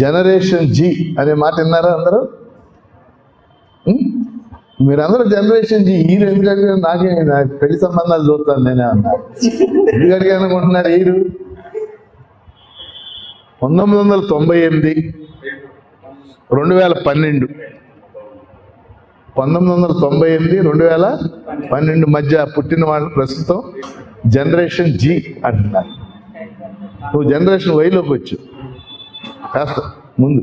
Generation G అనే మాట విన్నారా అందరూ? మీరందరూ జనరేషన్ జీ. ఈరు ఎందుకంటే నాకు పెళ్లి సంబంధాలు చూస్తాను నేనే అన్నా. ఎందుకంటే అనుకుంటున్నారు ఈరు 1998 2012 1998-2012 మధ్య పుట్టిన వాళ్ళు ప్రస్తుతం జనరేషన్ జీ అంటున్నారు. నువ్వు జనరేషన్ వైలోకి వచ్చు కాస్త ముందు.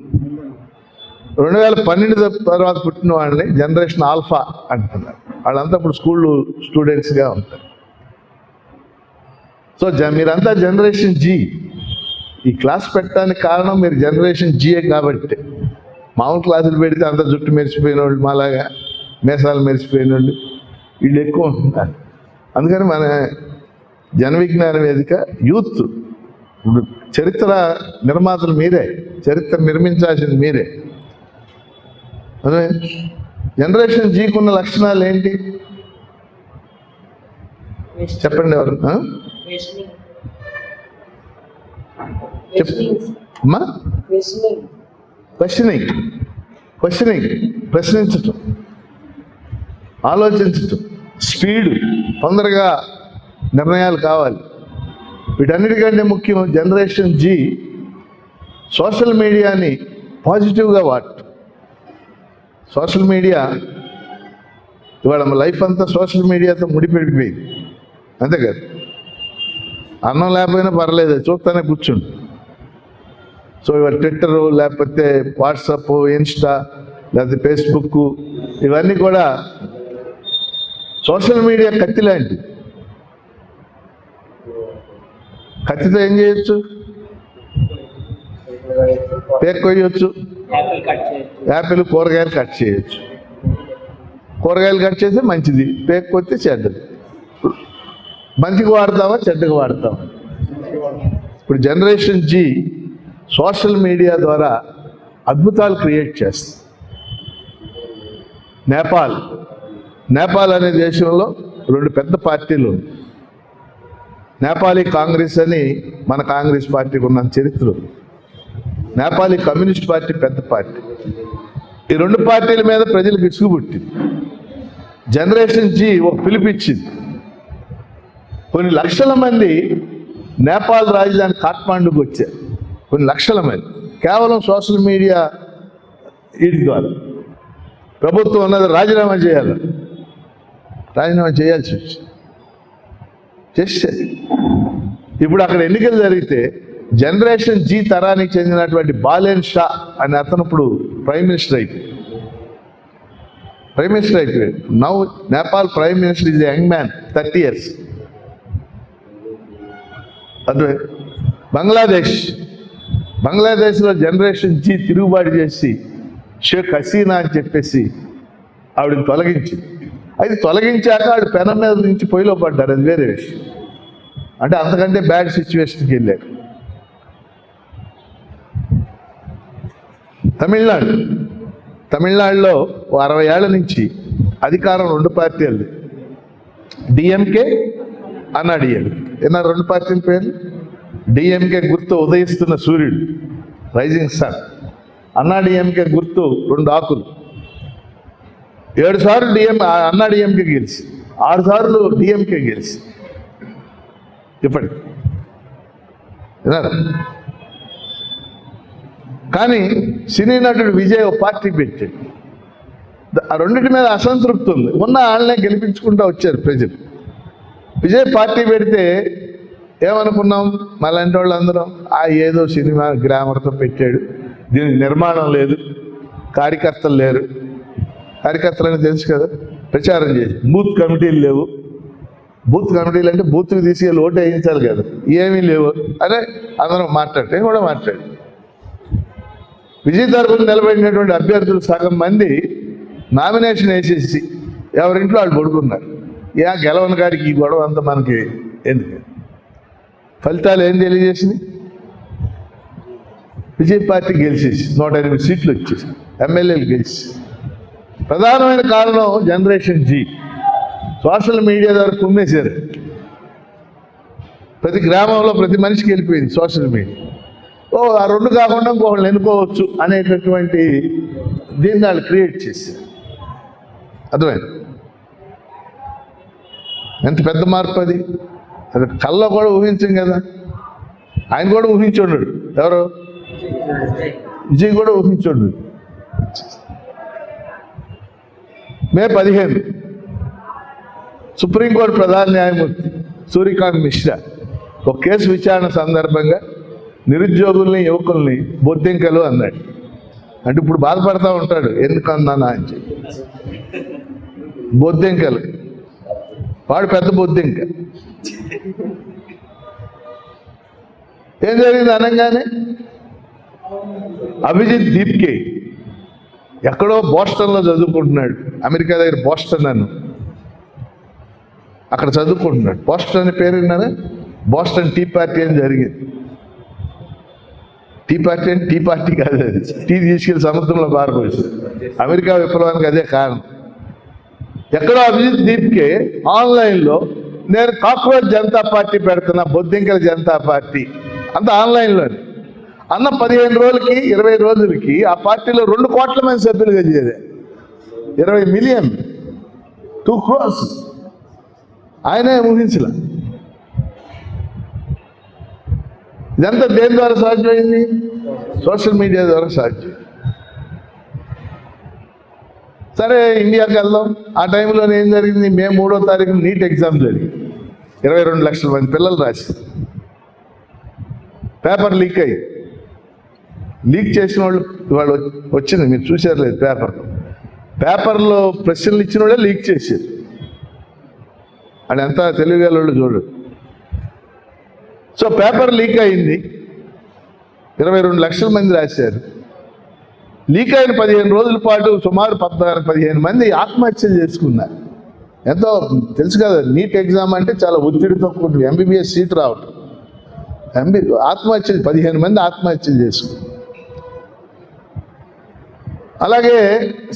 2012 తర్వాత పుట్టిన వాళ్ళని జనరేషన్ ఆల్ఫా అంటున్నారు. వాళ్ళంతా ఇప్పుడు స్టూడెంట్స్గా ఉంటారు. సో మీరంతా జనరేషన్ జీ. ఈ క్లాస్ పెట్టడానికి కారణం మీరు జనరేషన్ జీఏ కాబట్టి. మామూలు క్లాసులు పెడితే అంత జుట్టు మెరిసిపోయిన వాళ్ళు, మాలాగా మేసాలు మెరిసిపోయిన వాళ్ళు వీళ్ళు ఎక్కువ ఉంటున్నారు. అందుకని మన జన విజ్ఞాన వేదిక యూత్ చరిత్ర నిర్మాతలు మీరే, చరిత్ర నిర్మించాల్సింది మీరే. అదే జనరేషన్ జీకున్న లక్షణాలు ఏంటి చెప్పండి ఎవరు? అమ్మా క్వశ్చనింగ్, ప్రశ్నించటం, ఆలోచించటం, స్పీడు, తొందరగా నిర్ణయాలు కావాలి. వీటన్నిటికంటే ముఖ్యం జనరేషన్ జీ సోషల్ మీడియాని పాజిటివ్గా వాడటం. సోషల్ మీడియా ఇవాళ లైఫ్ అంతా సోషల్ మీడియాతో ముడిపెడిపోయింది, అంతే కదా. అన్నం లేకపోయినా పర్లేదు, చూస్తానే కూర్చుండు. సో ఇవాళ ట్విట్టరు, లేకపోతే వాట్సాప్, ఇన్స్టా, లేకపోతే ఫేస్బుక్, ఇవన్నీ కూడా సోషల్ మీడియా కత్తి లాంటిది. కత్తితో ఏం చేయొచ్చు? పేక్ కొయ్యొచ్చు, యాపిల్ కూరగాయలు కట్ చేయొచ్చు. కూరగాయలు కట్ చేస్తే మంచిది, పేక్ కొత్తే చెడ్డది. మంచిగా వాడతావా చెడ్డగా వాడతావా? ఇప్పుడు జనరేషన్ జీ సోషల్ మీడియా ద్వారా అద్భుతాలు క్రియేట్ చేస్తుంది. నేపాల్ అనే దేశంలో 2 పెద్ద పార్టీలు ఉన్నాయి. నేపాలీ కాంగ్రెస్ అని మన కాంగ్రెస్ పార్టీకి ఉన్న చరిత్ర. నేపాలీ కమ్యూనిస్ట్ పార్టీ పెద్ద పార్టీ. ఈ 2 పార్టీల మీద ప్రజలకు ఇసుగు పుట్టింది. జనరేషన్ జీ ఒక పిలిపిచ్చింది. కొన్ని లక్షల మంది నేపాల్ రాజధాని కాఠ్మాండుకు వచ్చారు. కొన్ని లక్షల మంది కేవలం సోషల్ మీడియా వీటి ద్వారా. ప్రభుత్వం అన్నది రాజీనామా చేయాల్సి వచ్చింది. చేస్తే ఇప్పుడు అక్కడ ఎన్నికలు జరిగితే జనరేషన్ జీ తరానికి చెందినటువంటి బాలేన్ షా అనే అతను ఇప్పుడు ప్రైమ్ మినిస్టర్ అయిపోయాడు. Now Nepal prime minister is young man, 30 years. అదే బంగ్లాదేశ్లో జనరేషన్ జీ తిరుగుబాటు చేసి షేక్ హసీనా అని చెప్పేసి ఆవిడని తొలగించింది. అయితే తొలగించాక ఆవిడ పెనం మీద నుంచి పొయ్యిలో పడ్డారు, అది వేరే విషయం. అంటే అంతకంటే బ్యాడ్ సిచ్యువేషన్కి వెళ్ళారు. తమిళనాడులో 60 ఏళ్ల నుంచి అధికారం 2 పార్టీలు, డిఎంకే, అన్నాడీఎంకే. ఏమన్నా 2 పార్టీల పేర్లు? డిఎంకే గుర్తు ఉదయిస్తున్న సూర్యుడు, రైజింగ్ సన్. అన్నాడీఎంకే గుర్తు 2 ఆకులు. 7 సార్లు అన్నాడీఎంకే గెలిచి 6 సార్లు డిఎంకే గెలిచి ఇప్పటికి విన్నారా? కానీ సినీ నటుడు విజయ్ పార్టీ పెట్టాడు. ఆ 2 మీద అసంతృప్తి ఉంది. ఉన్న వాళ్ళనే గెలిపించుకుంటూ వచ్చారు ప్రజలు. విజయ్ పార్టీ పెడితే ఏమనుకున్నాం మళ్ళంటి వాళ్ళందరం, ఏదో సినిమా గ్రామర్తో పెట్టాడు, దీనికి నిర్మాణం లేదు, కార్యకర్తలు లేరు. కార్యకర్తలని తెలుసు కదా, ప్రచారం చేసి. బూత్ కమిటీలు లేవు. బూత్ కమిటీలు అంటే బూత్కి తీసుకెళ్ళి ఓటు వేయించాలి కదా, ఏమీ లేవు. అదే అందరం నేను కూడా మాట్లాడు. విజయ్ తరపున నిలబడినటువంటి అభ్యర్థులు సగం మంది నామినేషన్ వేసేసి ఎవరింట్లో వాళ్ళు పడుకున్నారు. గెలవని గారికి ఈ గొడవ అంతా మనకి ఎందుకు? ఫలితాలు ఏం తెలియజేసింది? విజయ్ పార్టీ గెలిచేసి 108 సీట్లు వచ్చేసి, ఎమ్మెల్యేలు గెలిచి. ప్రధానమైన కారణం జనరేషన్ జీ. సోషల్ మీడియా ద్వారా కుమ్మేశారు. ప్రతి గ్రామంలో ప్రతి మనిషికి వెళ్ళిపోయింది సోషల్ మీడియా. ఆ రెండు కాకుండా ఇంకొకళ్ళు ఎన్నుకోవచ్చు అనేటటువంటి దీన్ని వాళ్ళు క్రియేట్ చేశారు. అర్థమైంది? ఎంత పెద్ద మార్పు అది కళ్ళలో కూడా ఊహించాం కదా. ఆయన కూడా ఊహించుండడు, ఎవరు విజయ్ కూడా ఊహించుండడు. మే 15 సుప్రీంకోర్టు ప్రధాన న్యాయమూర్తి సూర్యకాంత్ మిశ్రా ఒక కేసు విచారణ సందర్భంగా నిరుద్యోగుల్ని యువకుల్ని బొద్దింకలు అన్నాడు. అంటే ఇప్పుడు బాధపడతా ఉంటాడు, ఎందుకు అన్నానా అని చెప్పి. బొద్దింకలు, వాడు పెద్ద బొద్దింక. ఏం జరిగింది అనగానే అభిజిత్ దీప్కే ఎక్కడో బోస్టన్లో చదువుకుంటున్నాడు, అమెరికా దగ్గర బోస్టన్ అను, అక్కడ చదువుకుంటున్నాడు. బోస్టన్ అనే పేరు విన్నారా? బోస్టన్ టీ పార్టీ అని జరిగింది. టీ పార్టీ అంటే టీ పార్టీ కాదు, అది టీ తీసుకెళ్ళి సముద్రంలో పారిపోయింది. అమెరికా విప్లవానికి అదే కారణం. ఎక్కడో అభిజిత్ దీప్కే ఆన్లైన్లో నేను కాక్రోచ్ జనతా పార్టీ పెడుతున్నా, బొద్దింకల జనతా పార్టీ అంత ఆన్లైన్లోనే అన్న 15 రోజులకి 20 రోజులకి ఆ పార్టీలో 2 కోట్ల మంది సభ్యులుగా చేరే 20 మిలియన్ 2 crores ఆయనే ఊహించలే. ఇదంతా దేని ద్వారా సాధ్యమైంది? సోషల్ మీడియా ద్వారా సాధ్యం. సరే, ఇండియాకి వెళ్దాం. ఆ టైంలో ఏం జరిగింది? మే 3వ తారీఖున నీట్ ఎగ్జామ్ జరిగింది. 22 లక్షల మంది పిల్లలు రాశారు. పేపర్ లీక్ అయ్యి, లీక్ చేసిన వాళ్ళు వచ్చింది, మీరు చూసారు లేదు? పేపర్లో ప్రశ్నలు ఇచ్చిన వాళ్ళే లీక్ చేశారు. అని ఎంత తెలివిగలవాళ్ళు చూడు. సో పేపర్ లీక్ అయింది, 22 లక్షల మంది రాశారు. లీక్ అయిన 15 రోజుల పాటు సుమారు 14-15 మంది ఆత్మహత్యలు చేసుకున్నారు. ఎంతో తెలుసు కదా, నీట్ ఎగ్జామ్ అంటే చాలా ఒత్తిడితో కూడుకుని ఎంబీబీఎస్ సీట్ రావటం. ఆత్మహత్యలు 15 మంది ఆత్మహత్యలు చేసుకున్నారు. అలాగే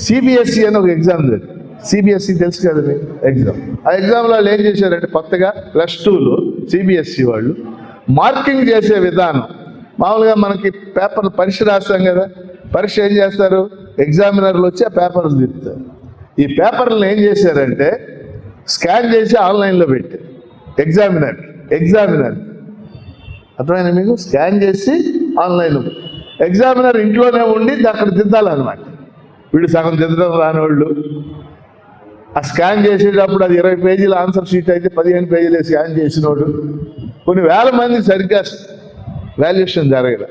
సిబిఎస్ఈ అని ఒక ఎగ్జామ్ జరిగింది. సిబిఎస్ఈ తెలుసు కదా మీకు ఎగ్జామ్. ఆ ఎగ్జామ్లో వాళ్ళు ఏం చేశారంటే కొత్తగా +2లో సిబిఎస్ఈ వాళ్ళు మార్కింగ్ చేసే విధానం, మామూలుగా మనకి పేపర్లు పరీక్ష రాస్తాం కదా, పరీక్ష ఏం చేస్తారు? ఎగ్జామినర్లు వచ్చి ఆ పేపర్లు తిప్పుతారు. ఈ పేపర్లను ఏం చేశారంటే స్కాన్ చేసి ఆన్లైన్లో పెట్టారు. ఎగ్జామినర్ అర్థమైనా మీకు? స్కాన్ చేసి ఆన్లైన్లో, ఎగ్జామినర్ ఇంట్లోనే ఉండి అక్కడ దిద్దాలన్నమాట. వీడు సగం దిద్దడం రానివాళ్ళు ఆ స్కాన్ చేసేటప్పుడు అది 20 పేజీల ఆన్సర్ షీట్ అయితే 15 పేజీలే స్కాన్ చేసినోడు. కొన్ని వేల మంది సరిగ్గా వాల్యుయేషన్ జరగదు,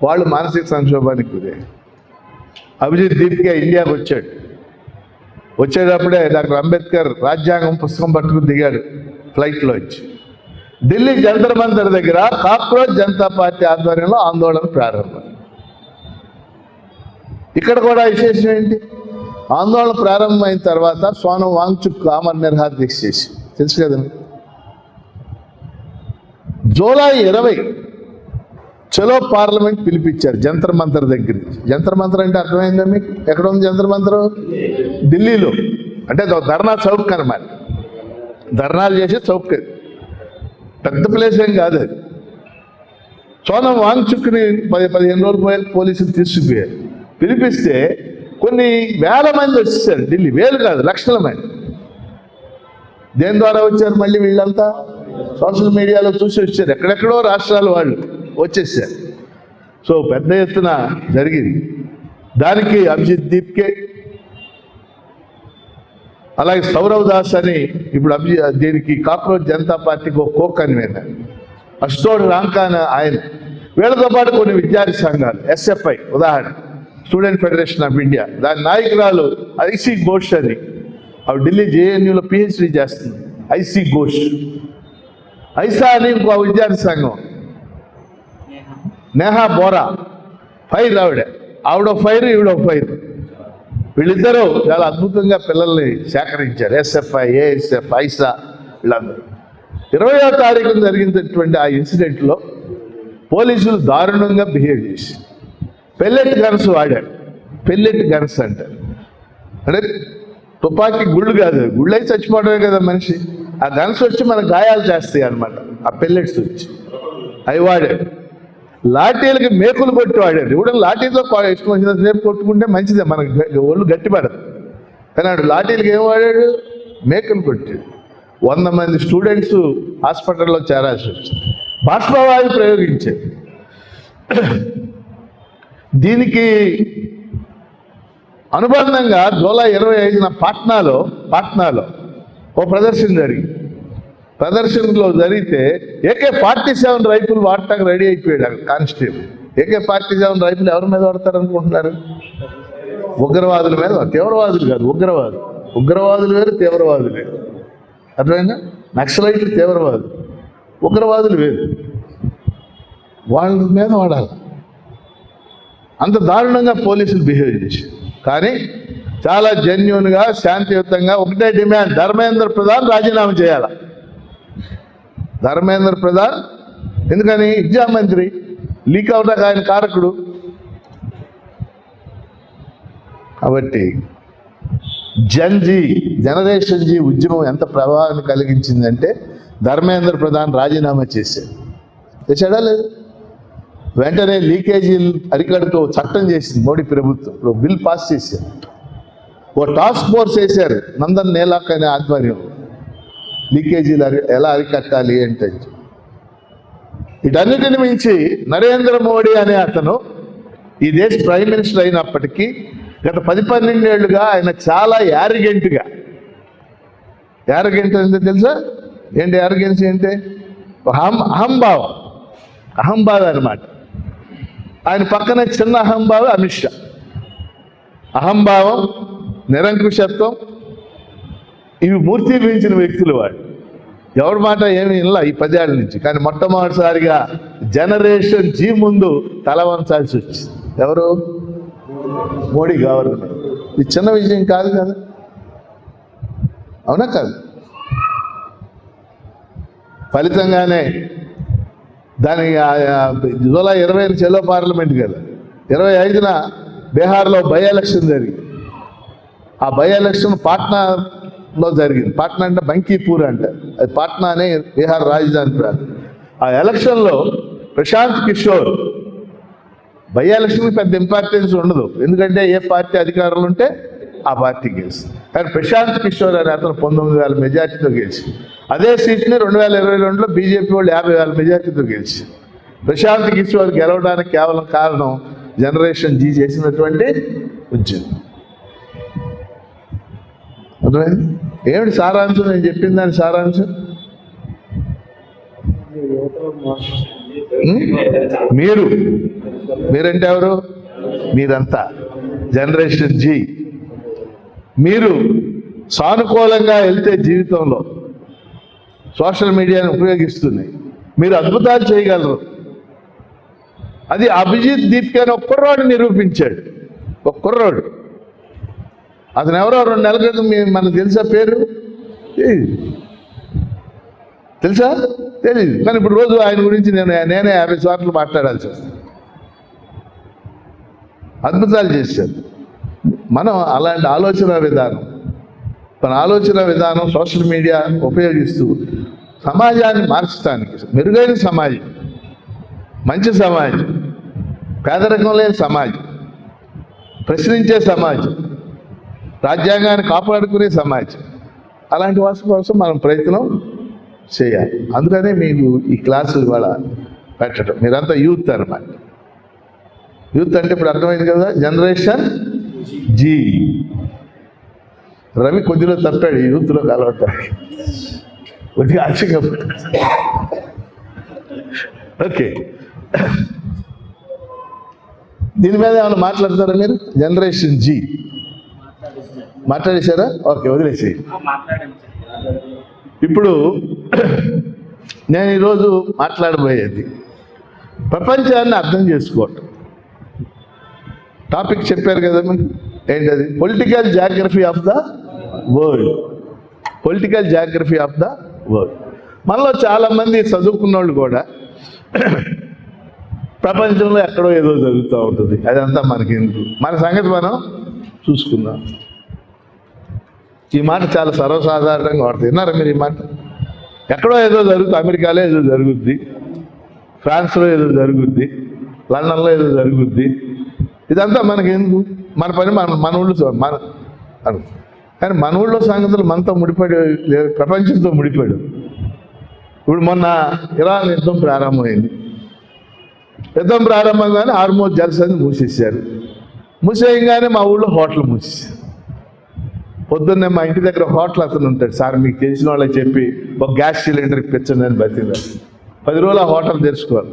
వాళ్ళు మానసిక సంక్షోభానికి గురయ్యారు. అభిజిత్ దీప్కే ఇండియాకి వచ్చేటప్పుడే డాక్టర్ అంబేద్కర్ రాజ్యాంగం పుస్తకం పట్టుకుని దిగాడు ఫ్లైట్లో వచ్చి. ఢిల్లీ జంతర్ మంతర్ దగ్గర కాక్రోచ్ జనతా పార్టీ ఆధ్వర్యంలో ఆందోళన ప్రారంభం. ఇక్కడ కూడా విశేషం ఏంటి? ఆందోళన ప్రారంభమైన తర్వాత సోనం వాంగ్చుక్ ఆమరణ నిరాహార దీక్ష చేసి, తెలుసు కదా. జూలై 20 చలో పార్లమెంట్ పిలిపించారు జంతర్ మంతర్ దగ్గర. జంతర్ మంతర్ అంటే అర్థమైందా మీకు? ఎక్కడ ఉంది జంతర్ మంతర్? ఢిల్లీలో. అంటే ధర్నా చౌక్ అన్నమాట. ధర్నాలు చేసే చౌక్, పెద్ద ప్లేస్ ఏం కాదు అది. సోనం వాంగ్చుక్ని 15 రోజులు పోలీసులు తీసుకుపోయారు. పిలిపిస్తే కొన్ని వేల మంది వచ్చేసారు ఢిల్లీ, వేలు కాదు లక్షల మంది. దేని ద్వారా వచ్చారు? మళ్ళీ వీళ్ళంతా సోషల్ మీడియాలో చూసి వచ్చారు, ఎక్కడెక్కడో రాష్ట్రాల వాళ్ళు వచ్చేసారు. సో పెద్ద ఎత్తున జరిగింది. దానికి అభిజిత్ దీప్కే, అలాగే సౌరవ్ దాస్ అని ఇప్పుడు దీనికి కాక్రోచ్ జనతా పార్టీకి ఒక కో కన్వీనర్, అశోక్ రాంకాన్ ఆయన, వీళ్ళతో పాటు కొన్ని విద్యార్థి సంఘాలు, ఎస్ఎఫ్ఐ ఉదాహరణ స్టూడెంట్ ఫెడరేషన్ ఆఫ్ ఇండియా, దాని నాయకురాలు ఐసీ ఘోష్ అని, అవి ఢిల్లీ జేఎన్యూలో పిహెచ్డి చేస్తుంది. ఐసీ ఘోష్, ఐసా అని ఇంకో విద్యార్థి సంఘం, నేహా బోరా, ఫైర్ ఆవిడ ఫైర్ ఈవిడ ఫైర్, వీళ్ళిద్దరూ చాలా అద్భుతంగా పిల్లల్ని సేకరించారు. ఎస్ఎఫ్ఐ, ఏఎస్ఎఫ్, ఐసా వీళ్ళందరూ. 20వ తారీఖున జరిగినటువంటి ఆ ఇన్సిడెంట్లో పోలీసులు దారుణంగా బిహేవ్ చేసి పెల్లెట్ గన్స్ వాడారు. పెల్లెట్ గన్స్ అంటారు అంటే తుపాకీ గుళ్ళు కాదు, గుళ్ళు అయితే చచ్చిపోవడమే కదా మనిషి. ఆ గన్స్ వచ్చి మనకు గాయాలు చేస్తాయి అన్నమాట, ఆ పెల్లెట్స్ వచ్చి అవి వాడారు. లాఠీలకి మేకులు కొట్టి వాడాడు. ఇప్పుడు లాఠీతో ఇష్టం వచ్చిన సేపు కొట్టుకుంటే మంచిదే, మనకు ఒళ్ళు గట్టిపడదు. కానీ వాడు లాఠీలకి ఏం వాడాడు? మేకులు కొట్టాడు. 100 మంది స్టూడెంట్స్ హాస్పిటల్లో చేరాల్సి వచ్చింది. బాష్పవాయు ప్రయోగించాడు. దీనికి అనుబంధంగా జూలై 25న పాట్నాలో ఓ ప్రదర్శన జరిగింది. ప్రదర్శనలో జరిగితే AK-47 రైఫిల్ వాడటానికి రెడీ అయిపోయాడు అక్కడ కానిస్టేబుల్. AK-47 రైఫిల్ ఎవరి మీద వాడతారు అనుకుంటున్నారు? ఉగ్రవాదుల మీద. తీవ్రవాదులు కాదు, ఉగ్రవాదులు వేరు, తీవ్రవాదులు వేరు. అర్థమైందా? నక్సలైట్లు తీవ్రవాదులు, ఉగ్రవాదులు వేరు. వాళ్ళ మీద వాడాలి. అంత దారుణంగా పోలీసులు బిహేవ్ చేసి, కానీ చాలా జెన్యూన్గా శాంతియుతంగా ఒకటే డిమాండ్: ధర్మేంద్ర ప్రధాన్ రాజీనామా చేయాలి. ధర్మేంద్ర ప్రధాన్ ఎందుకని? విద్యా మంత్రి, లీక్ అవడానికి ఆయన కారకుడు. కాబట్టి జనరేషన్ జీ ఉద్యమం ఎంత ప్రభావాన్ని కలిగించిందంటే ధర్మేంద్ర ప్రధాన్ రాజీనామా చేశాడా లేదు? వెంటనే లీకేజీలు అరికడుతూ చట్టం చేసింది మోడీ ప్రభుత్వం. ఇప్పుడు బిల్ పాస్ చేశారు. ఓ టాస్క్ ఫోర్స్ వేశారు నందన్ నేలాక్ అనే ఆధ్వర్యం. లీకేజీలు ఎలా అరికట్టాలి అంటే. వీటన్నిటిని మించి నరేంద్ర మోడీ అనే అతను ఈ దేశ ప్రైమ్ మినిస్టర్ అయినప్పటికీ గత 10-12 ఏళ్లుగా ఆయన చాలా యారగెంట్ అంటే తెలుసా? ఏంటి యారగెన్సీ అంటే? అహంభావం అన్నమాట. ఆయన పక్కన చిన్న అహంభావం అమిత్ షా. అహంభావం, నిరంకుశత్వం ఇవి మూర్తిభవించిన వ్యక్తులు వాడు. ఎవరి మాట ఏమి ఇలా ఈ 10 ఏళ్ల నుంచి. కానీ మొట్టమొదటిసారిగా జనరేషన్ జీ ముందు తల వంచాల్సి వచ్చింది. ఎవరు? మోడీ గవర్నమెంట్. ఇది చిన్న విషయం కాదు కదా, అవునా కాదు? ఫలితంగానే దాని జూలై 20 చెలో పార్లమెంట్ కదా, 25న బీహార్లో బై ఎలక్షన్ జరిగింది. ఆ బై ఎలక్షన్ పాట్నాలో జరిగింది. పాట్నా అంటే బంకీపూర్ అంటే, అది పాట్నా అనే బీహార్ రాజధాని ప్రాంతం. ఆ ఎలక్షన్లో ప్రశాంత్ కిషోర్, బై ఎలక్షన్కి పెద్ద ఇంపార్టెన్స్ ఉండదు, ఎందుకంటే ఏ పార్టీ అధికారంలో ఉంటే ఆ పార్టీ గెలిచి. కానీ ప్రశాంత్ కిషోర్ అనే అతను 19,000 మెజార్టీతో గెలిచి, అదే సీట్ని 2022లో బీజేపీ వాళ్ళు 50,000 మెజార్టీతో గెలిచి. ప్రశాంత్ కిషోర్ గెలవడానికి కేవలం కారణం జనరేషన్ జీ చేసినటువంటి ఉద్యమం. అర్థమైంది? ఏమిటి సారాంశం? నేను చెప్పిన దాని సారాంశం మీరంటే ఎవరు? మీరంతా జనరేషన్ జీ. మీరు సానుకూలంగా వెళ్తే జీవితంలో సోషల్ మీడియాను ఉపయోగిస్తుంది, మీరు అద్భుతాలు చేయగలరు. అది అభిజిత్ దీప్తి అని ఒక కుర్రాడు నిరూపించాడు. ఒక కుర్రాడు, అతను ఎవరో 2 నెలల క్రితం మనకు తెలుసా పేరు? తెలుసా? తెలీదు. కానీ ఇప్పుడు రోజు ఆయన గురించి నేనే 50 సార్లు మాట్లాడాల్సి వస్తుంది. అద్భుతాలు చేశారు. మనం అలాంటి ఆలోచన విధానం సోషల్ మీడియా ఉపయోగిస్తూ సమాజాన్ని మార్చడానికి, మెరుగైన సమాజం, మంచి సమాజం, పేదరికం లేని సమాజం, ప్రశ్నించే సమాజం, రాజ్యాంగాన్ని కాపాడుకునే సమాజం, అలాంటి వాటి కోసం మనం ప్రయత్నం చేయాలి. అందుకనే మీకు ఈ క్లాసులు ఇవాళ పెట్టడం. మీరంతా యూత్ అన్నమాట. యూత్ అంటే ఇప్పుడు అర్థమైంది కదా, జనరేషన్ జీ. రవి కొద్దిలో తప్పాడు యూత్లో కలవటానికి, కొద్దిగా ఆశగా. ఓకే, దీని మీద ఏమైనా మాట్లాడతారా మీరు? Generation G మాట్లాడేశారా? ఓకే, వదిలేసి. ఇప్పుడు నేను ఈరోజు మాట్లాడబోయేది ప్రపంచాన్ని అర్థం చేసుకోవటం. టాపిక్ చెప్పారు కదా మీరు, ఏంటది? Political geography of the world. Political geography of the world. మనలో చాలామంది చదువుకున్న వాళ్ళు కూడా ప్రపంచంలో ఎక్కడో ఏదో జరుగుతూ ఉంటుంది, అదంతా మనకి ఎందుకు, మన సంగతి మనం చూసుకుందాం. ఈ మాట చాలా సర్వసాధారణంగా వాడుతుంది. విన్నారా మీరు ఈ మాట? ఎక్కడో ఏదో జరుగుతుంది, అమెరికాలో ఏదో జరుగుద్ది, ఫ్రాన్స్లో ఏదో జరుగుద్ది, లండన్లో ఏదో జరుగుద్ది. ఇదంతా మనకి ఎందుకు? మన పని మన ఊళ్ళో మన కానీ మన ఊళ్ళో సంగతులు మనతో ముడిపడి ప్రపంచంతో ముడిపడు. ఇప్పుడు మొన్న ఇరాన్ యుద్ధం ప్రారంభమైంది. యుద్ధం ప్రారంభంగానే హార్మోజ్ జలసంధి మూసేశారు. మూసేయంగానే మా ఊళ్ళో హోటల్ మూసేశారు. పొద్దున్నే మా ఇంటి దగ్గర హోటల్ అతను ఉంటాడు, సార్ మీకు తెలిసిన వాళ్ళకి చెప్పి ఒక గ్యాస్ సిలిండర్ ఇప్పించండి అని బతిగా 10 రోజులు ఆ హోటల్ తెరుచుకోవాలి.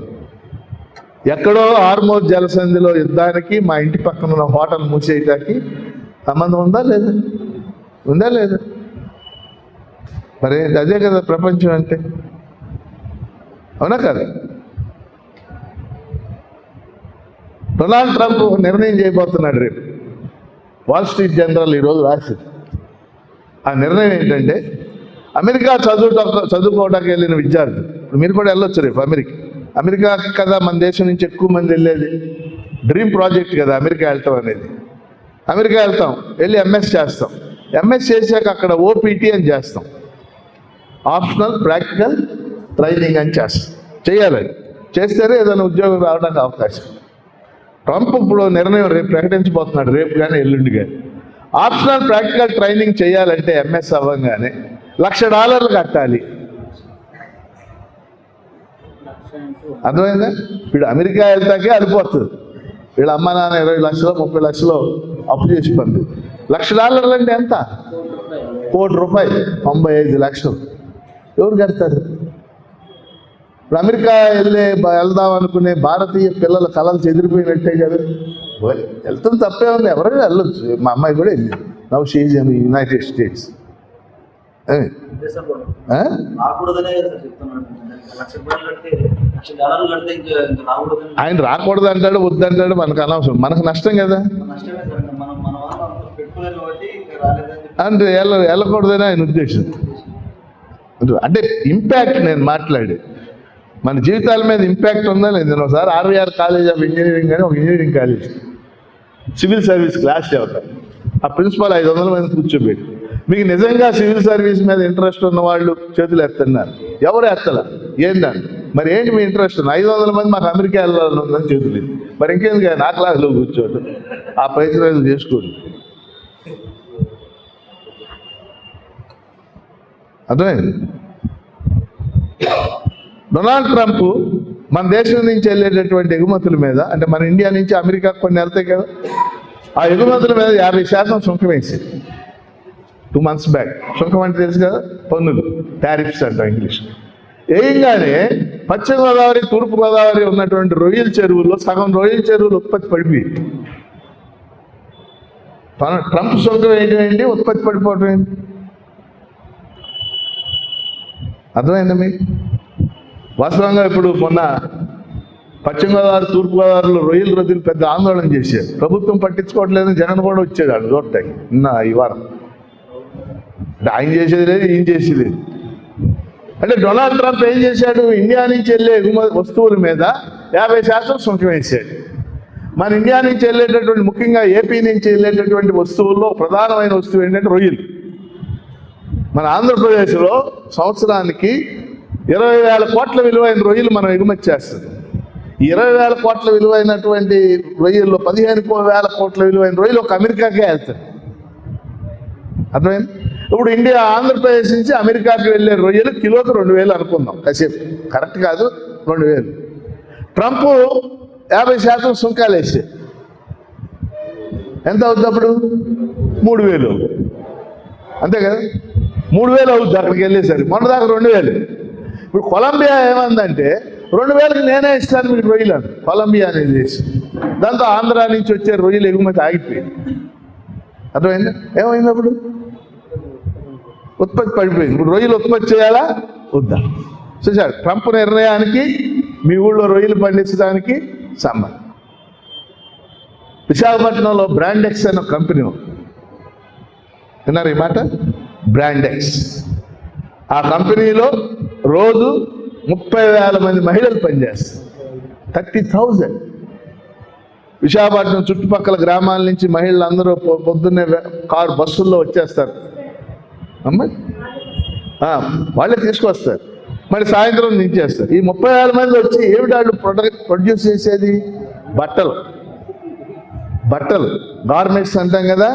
ఎక్కడో హార్మోజ్ జలసంధిలో యుద్ధానికి మా ఇంటి పక్కన ఉన్న హోటల్ మూసేయటానికి సంబంధం ఉందా లేదా? ఉందా లేదా? మరి అదే కదా ప్రపంచం అంటే, అవునా కదా? డొనాల్డ్ ట్రంప్ నిర్ణయం చేయబోతున్నాడు రేపు. వాల్ స్ట్రీట్ జర్నల్ ఈరోజు రాసింది. ఆ నిర్ణయం ఏంటంటే, అమెరికా చదువుకోవడానికి వెళ్ళిన విద్యార్థులు, మీరు కూడా వెళ్ళొచ్చు రేపు అమెరికా కదా మన దేశం నుంచి ఎక్కువ మంది వెళ్ళేది. డ్రీమ్ ప్రాజెక్ట్ కదా అమెరికా వెళ్తాం అనేది. అమెరికా వెళ్తాం, వెళ్ళి ఎంఎస్ చేస్తాం. ఎంఎస్ చేశాక అక్కడ ఓపీటీ అని చేస్తాం, ఆప్షనల్ ప్రాక్టికల్ ట్రైనింగ్ అని చేయాలి. చేస్తేనే ఏదైనా ఉద్యోగం రావడానికి అవకాశం. ట్రంప్ ఇప్పుడు నిర్ణయం రేపు ప్రకటించబోతున్నాడు, రేపు కానీ ఎల్లుండి కానీ. ఆప్షనల్ ప్రాక్టికల్ ట్రైనింగ్ చేయాలంటే ఎంఎస్ అవ్వగానే $1,00,000 కట్టాలి. అర్థమైందా? వీడు అమెరికా వెళ్తాకే అరిపోతుంది. వీళ్ళ అమ్మ నాన్న 20 లక్షలు 30 లక్షలు అప్పు చేసి పంపి. $1,00,000 అంటే ఎంత? ₹1,00,00,000, 95 లక్షలు. ఎవరు కడతారు? ఇప్పుడు అమెరికా వెళ్దాం అనుకునే భారతీయ పిల్లల కళలు చెదిరిపోయినట్టే కదా. వెళ్తుంది, తప్పే ఉంది, ఎవరైనా వెళ్ళొచ్చు. మా అమ్మాయి కూడా వెళ్ళింది. Now she is in United states. ఆయన రాకూడదు అంటాడు, వద్దంటాడు, మనకు అనవసరం, మనకు నష్టం కదా. అంటే వెళ్ళకూడదని ఆయన ఉద్దేశం. అంటే ఇంపాక్ట్ నేను మాట్లాడి మన జీవితాల మీద ఇంపాక్ట్ ఉందా లేదు. నేను ఒకసారి RVR కాలేజ్ ఆఫ్ ఇంజనీరింగ్ అని ఒక engineering college civil service class చెబుతాను. ఆ ప్రిన్సిపాల్ 500 మంది కూర్చోబెట్టి, మీకు నిజంగా సివిల్ సర్వీస్ మీద ఇంట్రెస్ట్ ఉన్న వాళ్ళు చేతులు ఎత్తన్నారు. ఎవరు ఎత్తలా? ఏంటండి మరి ఏంటి మీ ఇంట్రెస్ట్? 500 మంది మాకు అమెరికా వెళ్ళాలని ఉందని చేతులు. మరి ఇంకేందుకు నా క్లాసులో కూర్చోండి, ఆ ప్రయత్నం చేసుకోండి. అర్థమైంది? డొనాల్డ్ ట్రంప్ మన దేశం నుంచి వెళ్ళేటటువంటి ఎగుమతుల మీద, అంటే మన ఇండియా నుంచి అమెరికా కొన్ని వెళ్తాయి కదా, ఆ ఎగుమతుల మీద 50% సుంకం వేసి 2 months బ్యాక్. సుంకం అంటే తెలుసు కదా, పన్నులు, టారిఫ్స్ అంటాం ఇంగ్లీష్. వేయంగానే పశ్చిమ గోదావరి తూర్పు గోదావరి ఉన్నటువంటి రొయ్యల చెరువుల్లో సగం రొయ్యల చెరువులు ఉత్పత్తి పడిపోయింది. ట్రంప్ సుంకం వేయడం ఏంటి, ఉత్పత్తి పడిపోవడం ఏంటి? అర్థమైందా మీకు? వాస్తవంగా ఇప్పుడు మొన్న పశ్చిమ గోదావరి తూర్పు గోదావరిలో రొయ్యల రొద్దులు పెద్ద ఆందోళన చేశారు. ప్రభుత్వం పట్టించుకోవట్లేదని జగన్ కూడా వచ్చాడు వాళ్ళు చూడటానికి ఈ వారం. అంటే ఆయన చేసేది లేదు, ఈయన చేసేది లేదు. అంటే డొనాల్డ్ ట్రంప్ ఏం చేశాడు? ఇండియా నుంచి వెళ్ళే వస్తువుల మీద 50% సుంకం వేసాడు. మన ఇండియా నుంచి వెళ్ళేటటువంటి, ముఖ్యంగా ఏపీ నుంచి వెళ్ళేటటువంటి వస్తువుల్లో ప్రధానమైన వస్తువు ఏంటంటే రొయ్యలు. మన ఆంధ్రప్రదేశ్లో సంవత్సరానికి 20,000 కోట్ల విలువైన రొయ్యలు మనం ఎగుమతి చేస్తాం. ఈ 20,000 కోట్ల విలువైనటువంటి రొయ్యల్లో 15,000 కోట్ల విలువైన రొయ్యలు ఒక అమెరికాకే వెళ్తాయి. అర్థమైంది? ఇప్పుడు ఇండియా ఆంధ్రప్రదేశ్ నుంచి అమెరికాకి వెళ్ళే రొయ్యలు కిలోకి 2,000 అనుకుందాం, కాసేపు కరెక్ట్ కాదు, 2,000. ట్రంప్ 50% సుంకాలు వేసే ఎంత అవుతుంది అప్పుడు? 3,000. అంతే కదా, 3,000 అవుతుంది అక్కడికి వెళ్ళేసరికి. మొన్నదాకా 2,000. ఇప్పుడు కొలంబియా ఏమందంటే 2,000కి నేనే ఇస్తాను మీకు రొయ్యలు అని, కొలంబియా అనేది దేశం. దాంతో ఆంధ్ర నుంచి వచ్చే రొయ్యలు ఎగుమతి ఆగిపోయింది. అర్థమైందా? ఏమైంది అప్పుడు? ఉత్పత్తి పడిపోయింది. ఇప్పుడు రొయ్యలు ఉత్పత్తి చేయాలా వద్దా? చూసారు ట్రంప్ నిర్ణయానికి మీ ఊళ్ళో రొయ్యలు పండించడానికి సంబంధం. విశాఖపట్నంలో బ్రాండెక్స్ అనే కంపెనీ, విన్నారు ఈ మాట? బ్రాండెక్స్. ఆ కంపెనీలో రోజు 30,000 మంది మహిళలు పనిచేస్తారు. 30,000. విశాఖపట్నం చుట్టుపక్కల గ్రామాల నుంచి మహిళలు అందరూ పొద్దున్నే బస్సుల్లో వచ్చేస్తారు. అమ్మ వాళ్ళే తీసుకొస్తారు. మళ్ళీ సాయంత్రం దించేస్తారు. ఈ 30,000 మంది వచ్చి ఏమిటి వాళ్ళు ప్రొడ్యూస్ చేసేది? బట్టలు గార్మెంట్స్ అంటాం కదా,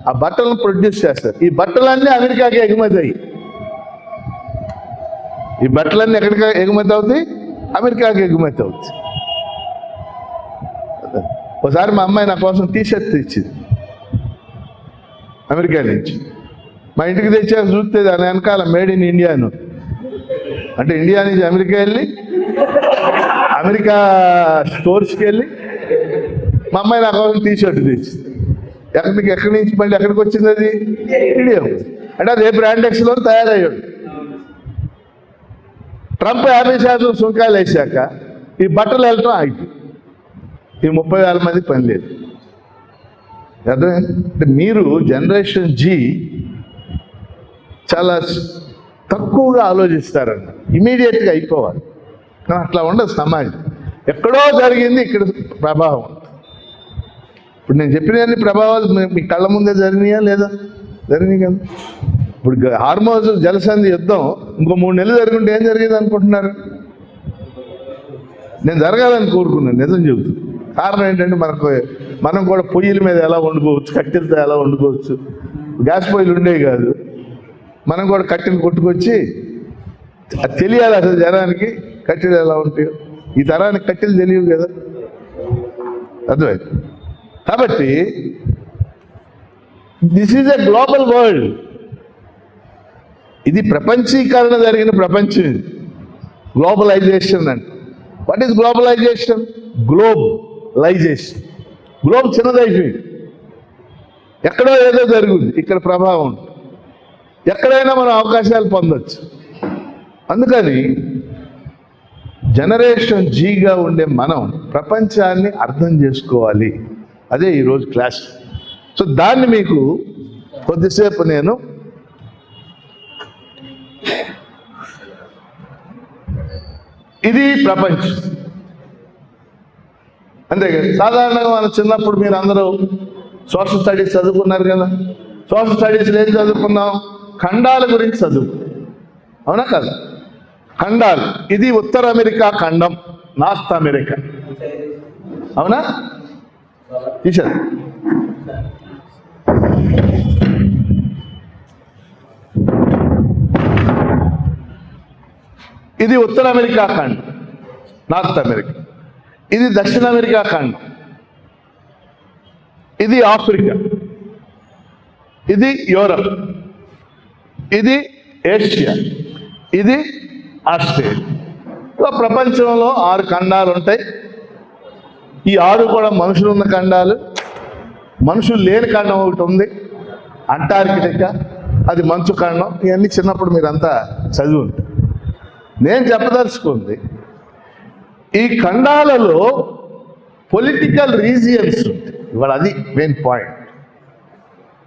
ఆ బట్టలను ప్రొడ్యూస్ చేస్తారు. ఈ బట్టలన్నీ అమెరికాకి ఎగుమతి అయ్యి, ఈ బట్టలన్నీ ఎక్కడికి ఎగుమతి అవుతాయి? అమెరికాకి ఎగుమతి అవుతాయి. ఒకసారి మా అమ్మాయి నా కోసం టీషర్ట్ తెచ్చింది అమెరికా నుంచి. మా ఇంటికి తెచ్చాక చూస్తే దాని వెనకాల మేడ్ ఇన్ ఇండియాను, అంటే ఇండియా నుంచి అమెరికా వెళ్ళి అమెరికా స్టోర్స్కి వెళ్ళి మా అమ్మాయి నా కోసం టీషర్ట్ తెచ్చింది. ఎక్కడి నుంచి మళ్ళీ ఎక్కడికి వచ్చింది? అది ఇండియా. అంటే అది ఏ బ్రాండెక్స్లో తయారయ్యాడు. ట్రంప్ 50% సుంకాలు వేసాక ఈ బట్టలు వెళ్ళటం ఆగిపోయింది. ఈ 30,000 మంది పని లేదు. అంటే మీరు జనరేషన్ జీ చాలా తక్కువగా ఆలోచిస్తారన్న, ఇమీడియట్గా అయిపోవాలి. కానీ అట్లా ఉండదు సమాజం. ఎక్కడో జరిగింది, ఇక్కడ ప్రభావం. ఇప్పుడు నేను చెప్పినవన్నీ ప్రభావాలు మీ కళ్ళ ముందే జరిగినాయా లేదా? జరిగినాయి కదా. ఇప్పుడు హార్మోజ్ జలసంధి యుద్ధం ఇంకో 3 నెలలు జరుగుంటే ఏం జరిగేది అనుకుంటున్నారు? నేను జరగాలని కోరుకున్నాను, నిజం చెబుతుంది. కారణం ఏంటంటే మనం కూడా పొయ్యిల మీద ఎలా వండుకోవచ్చు, కట్టెలతో ఎలా వండుకోవచ్చు. గ్యాస్ పొయ్యిలు ఉండేవి కాదు. మనం కూడా కట్టెలు కొట్టుకొచ్చి అది తెలియాలి అసలు జనానికి, కట్టెలు ఎలా ఉంటాయో. ఈ తరానికి కట్టెలు తెలియవు కదా, అర్థమైంది. కాబట్టి this is a global world. ఇది ప్రపంచీకరణ జరిగిన ప్రపంచం. ఇది గ్లోబలైజేషన్ అంటే. What is globalisation? Globalisation. Globe చిన్నదైపోయింది. ఎక్కడో ఏదో జరుగుతుంది, ఇక్కడ ప్రభావం. ఎక్కడైనా మనం అవకాశాలు పొందొచ్చు. అందుకని జనరేషన్ జీగా ఉండే మనం ప్రపంచాన్ని అర్థం చేసుకోవాలి. అదే ఈరోజు క్లాస్. సో దాన్ని మీకు కొద్దిసేపు నేను ఇది ప్రపంచం అంతే కదా. సాధారణంగా మనం చిన్నప్పుడు మీరు అందరూ సోషల్ స్టడీస్ చదువుకున్నారు కదా. సోషల్ స్టడీస్లో ఏం చదువుకున్నాం? ఖండాల గురించి చదువుకున్నాం, అవునా కదా? ఖండాలు. ఇది ఉత్తర అమెరికా ఖండం, నార్త్ అమెరికా, అవునా? తీశారు. ఇది ఉత్తర అమెరికా ఖండం, నార్త్ అమెరికా. ఇది దక్షిణ అమెరికా ఖండం. ఇది ఆఫ్రికా. ఇది యూరప్. ఇది ఏషియా. ఇది ఆస్ట్రేలియా. ప్రపంచంలో 6 ఖండాలు ఉంటాయి. ఈ 6 కూడా మనుషులు ఉన్న ఖండాలు. మనుషులు లేని ఖండం ఒకటి ఉంది, అంటార్కిటికా. అది మంచు ఖండం. ఇవన్నీ చిన్నప్పుడు మీరంతా చదివి ఉంటారు. నేను చెప్పదలుచుకుంది, ఈ ఖండాలలో పొలిటికల్ రీజియన్స్ ఉంటాయి. ఇవాళ అది మెయిన్ పాయింట్,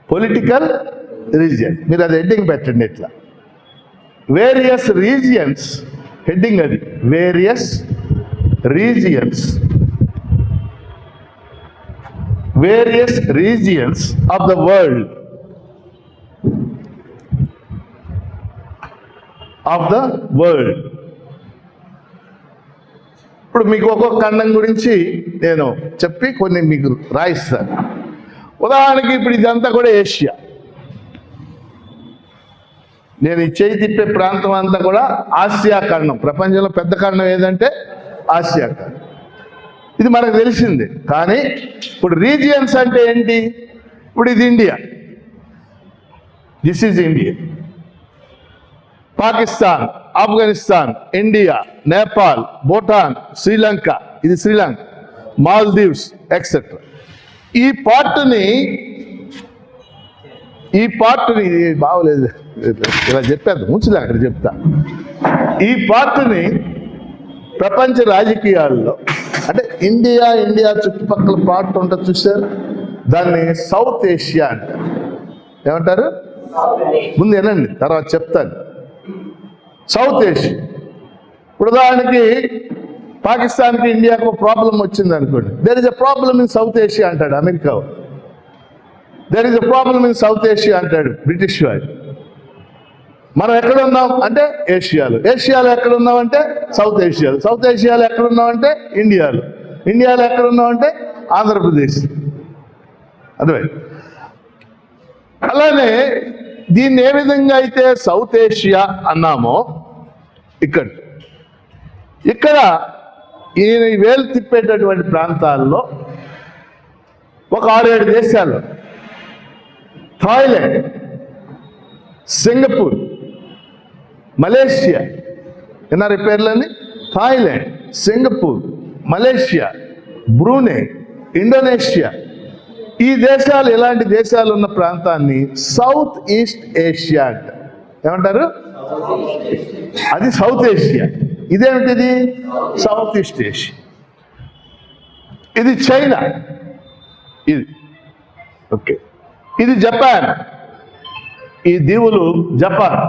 పొలిటికల్ రీజియన్. మీరు అది హెడ్డింగ్ పెట్టండి ఇట్లా, వేరియస్ రీజియన్స్. హెడ్డింగ్ అది, various regions. Various regions of the world, of the world. ఇప్పుడు మీకు ఒక్కొక్క ఖండం గురించి నేను చెప్పి కొన్ని మీకు రాయిస్తాను. ఉదాహరణకి ఇప్పుడు ఇదంతా కూడా ఏషియా. నేను ఈ చేయి తిప్పే ప్రాంతం అంతా కూడా ఆసియా ఖండం. ప్రపంచంలో పెద్ద ఖండం ఏదంటే ఆసియా ఖండం. ఇది మనకు తెలిసిందే. కానీ ఇప్పుడు రీజియన్స్ అంటే ఏంటి? ఇప్పుడు ఇది India, this is India. Pakistan, Afghanistan, India, Nepal, Bhutan, Sri Lanka, ఇది శ్రీలంక, మాల్దీవ్స్ ఎక్సెట్రా. ఈ పార్ట్ని బాగోలేదు ఇలా చెప్పాను, ఉంచుదా అక్కడ చెప్తా. ఈ పార్ట్ని ప్రపంచ రాజకీయాల్లో అంటే ఇండియా చుట్టుపక్కల పార్ట్ ఉంటుంది చూసారు, దాన్ని సౌత్ ఏషియా అంటారు. ఏమంటారు? ముందు వినండి, తర్వాత చెప్తాను. South Asia. ఇప్పుడు ఉదాహరణకి పాకిస్తాన్కి ఇండియాకు ప్రాబ్లం వచ్చింది అనుకోండి, there is a problem in South Asia అంటాడు America. There is a problem in South Asia అంటాడు బ్రిటిష్ వాడు. మనం ఎక్కడ ఉన్నాం అంటే ఏషియాలో. ఏషియాలో ఎక్కడ ఉన్నామంటే సౌత్ ఏషియాలో. సౌత్ ఏషియాలో ఎక్కడ ఉన్నామంటే ఇండియాలో. ఇండియాలో ఎక్కడ ఉన్నామంటే ఆంధ్రప్రదేశ్. అదే అలానే దీన్ని ఏ విధంగా అయితే సౌత్ ఏషియా అన్నామో ఇక్కడ ఈయన వేలు తిప్పేటటువంటి ప్రాంతాల్లో ఒక 6-7 దేశాలు, థాయిలాండ్, సింగపూర్, మలేషియా, విన్నారు ఈ పేర్లన్నీ? Thailand, Singapore, Malaysia, Brunei, Indonesia, ఈ దేశాలు, ఇలాంటి దేశాలు ఉన్న ప్రాంతాన్ని సౌత్ ఈస్ట్ ఏషియా అంటారు. ఏమంటారు? అది సౌత్ ఏషియా. ఇదేమిటిది? South East Asia. ఇది చైనా, ఇది ఓకే. ఇది జపాన్, ఈ దీవులు జపాన్.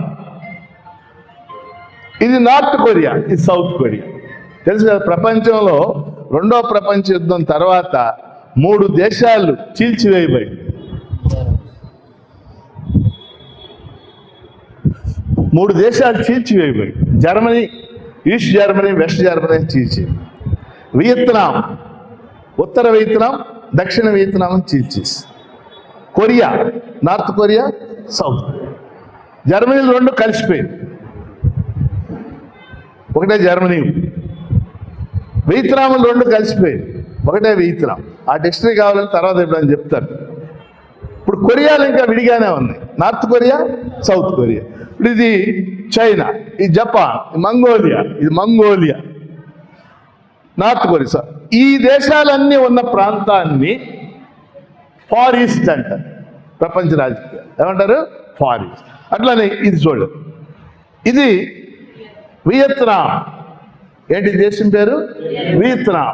ఇది నార్త్ కొరియా, ఇది సౌత్ కొరియా. తెలుసు కదా, ప్రపంచంలో 2వ ప్రపంచ యుద్ధం తర్వాత 3 దేశాలు చీల్చివేయబడి 3 దేశాలు చీల్చివేయబడి, Germany, East Germany, West Germany చీల్చి, వియత్నాం, ఉత్తర వియత్నాం, దక్షిణ వియత్నాం చీల్చేసి, కొరియా, నార్త్ కొరియా, సౌత్. జర్మనీలు 2 కలిసిపోయింది, ఒకటే జర్మనీ. వియత్నాములు 2 కలిసిపోయింది, ఒకటే వియత్నాం. ఆ హిస్టరీ కావాలని తర్వాత ఎప్పుడని చెప్తారు. ఇప్పుడు కొరియాలు ఇంకా విడిగానే ఉన్నాయి, నార్త్ కొరియా, సౌత్ కొరియా. ఇప్పుడు ఇది చైనా, ఇది జపాన్, ఇది మంగోలియా, నార్త్ కొరియా. ఈ దేశాలన్నీ ఉన్న ప్రాంతాన్ని ఫార్ ఈస్ట్ అంటారు ప్రపంచ రాజకీయాలు. ఏమంటారు? Far east. అట్లానే ఇది చూడండి, ఇది వియత్నాం. ఏంటి దేశం పేరు? వియత్నాం.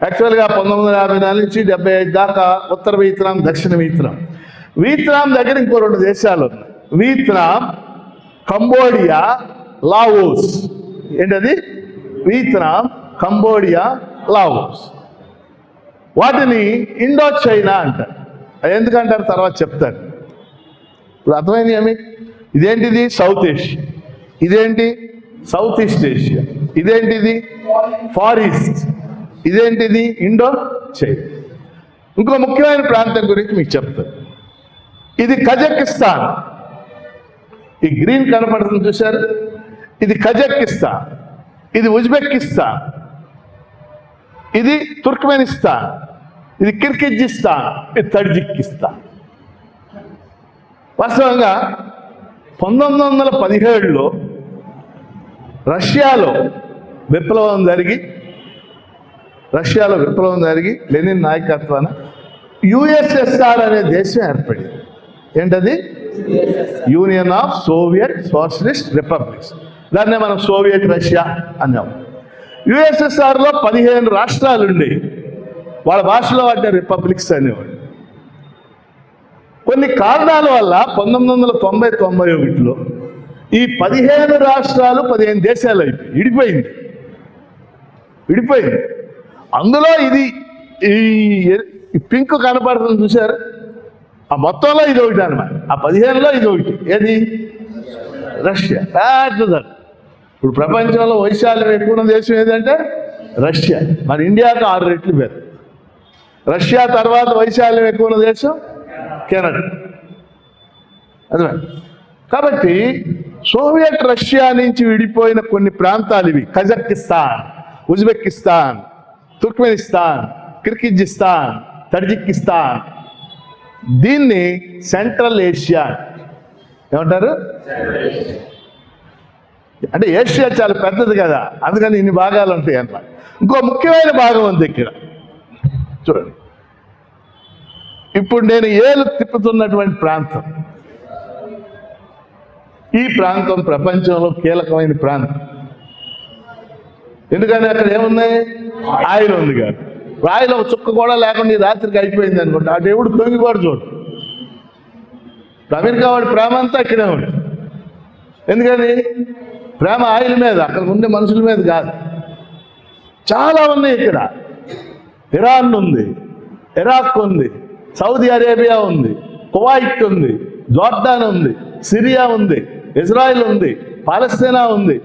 యాక్చువల్గా 1954 నుంచి 75 దాకా ఉత్తర వియత్నాం, దక్షిణ వియత్నాం. వియత్నాం దగ్గర ఇంకో 2 దేశాలు ఉన్నాయి, వియత్నాం, కంబోడియా, లావోస్. ఏంటది? Vietnam, Cambodia, Laos. వాటిని ఇండో చైనా అంటారు. అది ఎందుకంటారు తర్వాత చెప్తారు. ఇప్పుడు అర్థమైంది ఏమి? ఇదేంటిది? South Asia. ఇదేంటి? South East Asia. ఇదేంటిది? Far East. ఇదేంటిది? Indochina. ఇంకో ముఖ్యమైన ప్రాంతం గురించి మీకు చెప్తాను. ఇది కజకిస్తాన్. ఈ గ్రీన్ కనపడుతుంది చూశారు? ఇది కజకిస్తాన్, ఇది ఉజ్బెకిస్తాన్, ఇది తుర్క్మెనిస్తాన్, ఇది కిర్గిజిస్తాన్, ఇది తజికిస్తాన్. వాస్తవంగా 1917లో రష్యాలో విప్లవం జరిగి లెనిన్ నాయకత్వాన యుఎస్ఎస్ఆర్ అనే దేశం ఏర్పడింది. ఏంటది? Union of Soviet socialist republics. దాన్నే మనం సోవియట్ రష్యా అన్నాము. యుఎస్ఎస్ఆర్లో 15 రాష్ట్రాలు ఉండేవి. వాళ్ళ భాషలో వాటిని రిపబ్లిక్స్ అనేవాడు. కొన్ని కారణాల వల్ల 1990-91లో ఈ 15 రాష్ట్రాలు 15 దేశాలు అయిపోయి విడిపోయింది. అందులో ఇది ఈ పింక్ కనపడుతుంది చూశారు? ఆ మొత్తంలో ఇది ఒకటి అన్నమాట. ఆ 15లో ఇది ఒకటి. ఏది? రష్యా. పెద్దది. ఇప్పుడు ప్రపంచంలో వైశాల్యం ఎక్కువ ఉన్న దేశం ఏదంటే రష్యా. మన ఇండియాకు 6 రెట్లు పెద్ద. రష్యా తర్వాత వైశాల్యం ఎక్కువ ఉన్న దేశం కెనడా. అదే కాబట్టి సోవియట్ రష్యా నుంచి విడిపోయిన కొన్ని ప్రాంతాలు ఇవి: Kazakhstan, Uzbekistan, Turkmenistan, Kyrgyzstan, Tajikistan. దీన్ని సెంట్రల్ ఏషియా ఏమంటారు? అంటే ఏషియా చాలా పెద్దది కదా, అందుకని ఇన్ని భాగాలు ఉంటాయి అన్నమాట. ఇంకో ముఖ్యమైన భాగం ఉంది ఇక్కడ చూడండి. ఇప్పుడు నేను ఏలు తిప్పుతున్నటువంటి ప్రాంతం, ఈ ప్రాంతం ప్రపంచంలో కీలకమైన ప్రాంతం. ఎందుకని అక్కడ ఏమున్నాయి? ఆయిల్ ఉంది కాదు. ఆయిల్ ఒక చుక్క కూడా లేకుండా ఈ రాత్రికి అయిపోయింది అనుకుంటా, ఆ దేవుడు తొంగి కూడా చూడు. అమెరికా వాడి ప్రేమ అంతా ఇక్కడే ఉంది. ఎందుకని? ప్రేమ ఆయిల్ మీద, అక్కడ ఉండే మనుషుల మీద కాదు. చాలా ఉన్నాయి ఇక్కడ. ఇరాన్ ఉంది, ఇరాక్ ఉంది, సౌదీ అరేబియా ఉంది, కువైట్ ఉంది, జోర్డాన్ ఉంది, సిరియా ఉంది, ఇజ్రాయిల్ ఉంది, పాలస్తీనా ఉంది,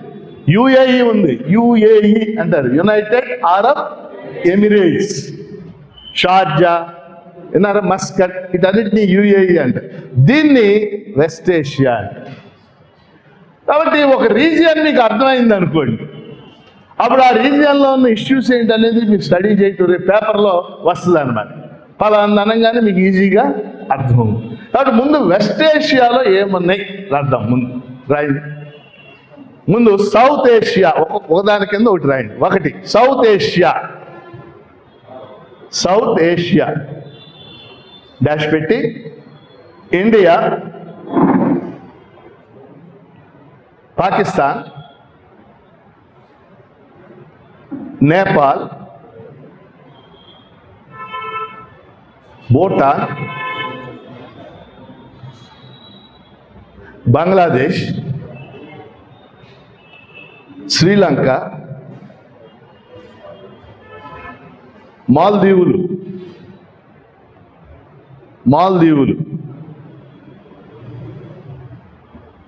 యుఏఈ ఉంది. యుఏఈ అంటారు, యునైటెడ్ అరబ్ ఎమిరేట్స్. షార్జా, విన్నారా, మస్కట్, వీటన్నిటిని యుఏఈ అంటారు. దీన్ని వెస్ట్ ఏషియా అంటారు. కాబట్టి ఒక రీజియన్ మీకు అర్థమైంది అనుకోండి, అప్పుడు ఆ రీజియన్లో ఉన్న ఇష్యూస్ ఏంటనేది మీకు స్టడీ చేయటం రేపు పేపర్లో వస్తుంది అనమాట. పలానా అనగానే మీకు ఈజీగా అర్థం. కాబట్టి ముందు వెస్ట్ ఏషియాలో ఏమున్నాయి రాద్దాం. రాయండి ముందు సౌత్ ఏషియా, ఒకదాని కింద ఒకటి రాయండి. ఒకటి south Asia. South Asia dash పెట్టి ఇండియా, పాకిస్తాన్, నేపాల్, భూటాన్, బంగ్లాదేశ్, శ్రీలంక, మాల్దీవులు.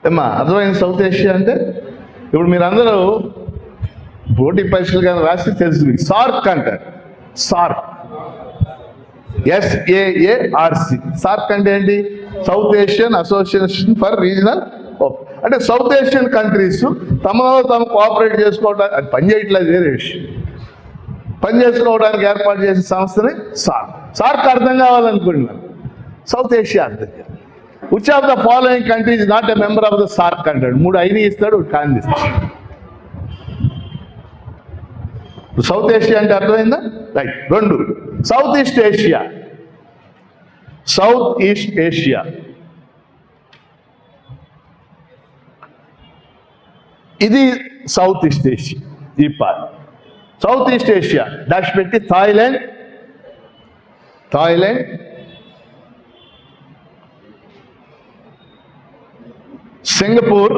ఏమా అర్థమైంది సౌత్ ఏషియా అంటే? ఇప్పుడు మీరందరూ పోటీ పరీక్షలు కానీ రాసి తెలుసు మీకు. సార్క్ అంటారు, సార్క్, SAARC. సార్క్ అంటే ఏంటి? South Asian association for regional, అంటే సౌత్ ఏషియన్ కంట్రీస్ తమలో తాము కోఆపరేట్ చేసుకోవడానికి, అది పనిచేయట్లేదు వేరే విషయం, పని చేసుకోవడానికి ఏర్పాటు చేసిన సంస్థని సార్క్. సార్క్ అర్థం కావాలనుకోండి మనం సౌత్ ఏషియా అర్థం కావాలి. Which of the following countries not a member of the SAARC అంటాడు. 3 అయినా ఇస్తాడు, కాని ఇస్తాడు. సౌత్ ఏషియా అంటే అర్థమైందా? Right. 2 south East Asia. South East Asia ఇది సౌత్ ఈస్ట్ ఏషియా. ఈ part south East Asia dash పెట్టి థాయిలాండ్, సింగపూర్,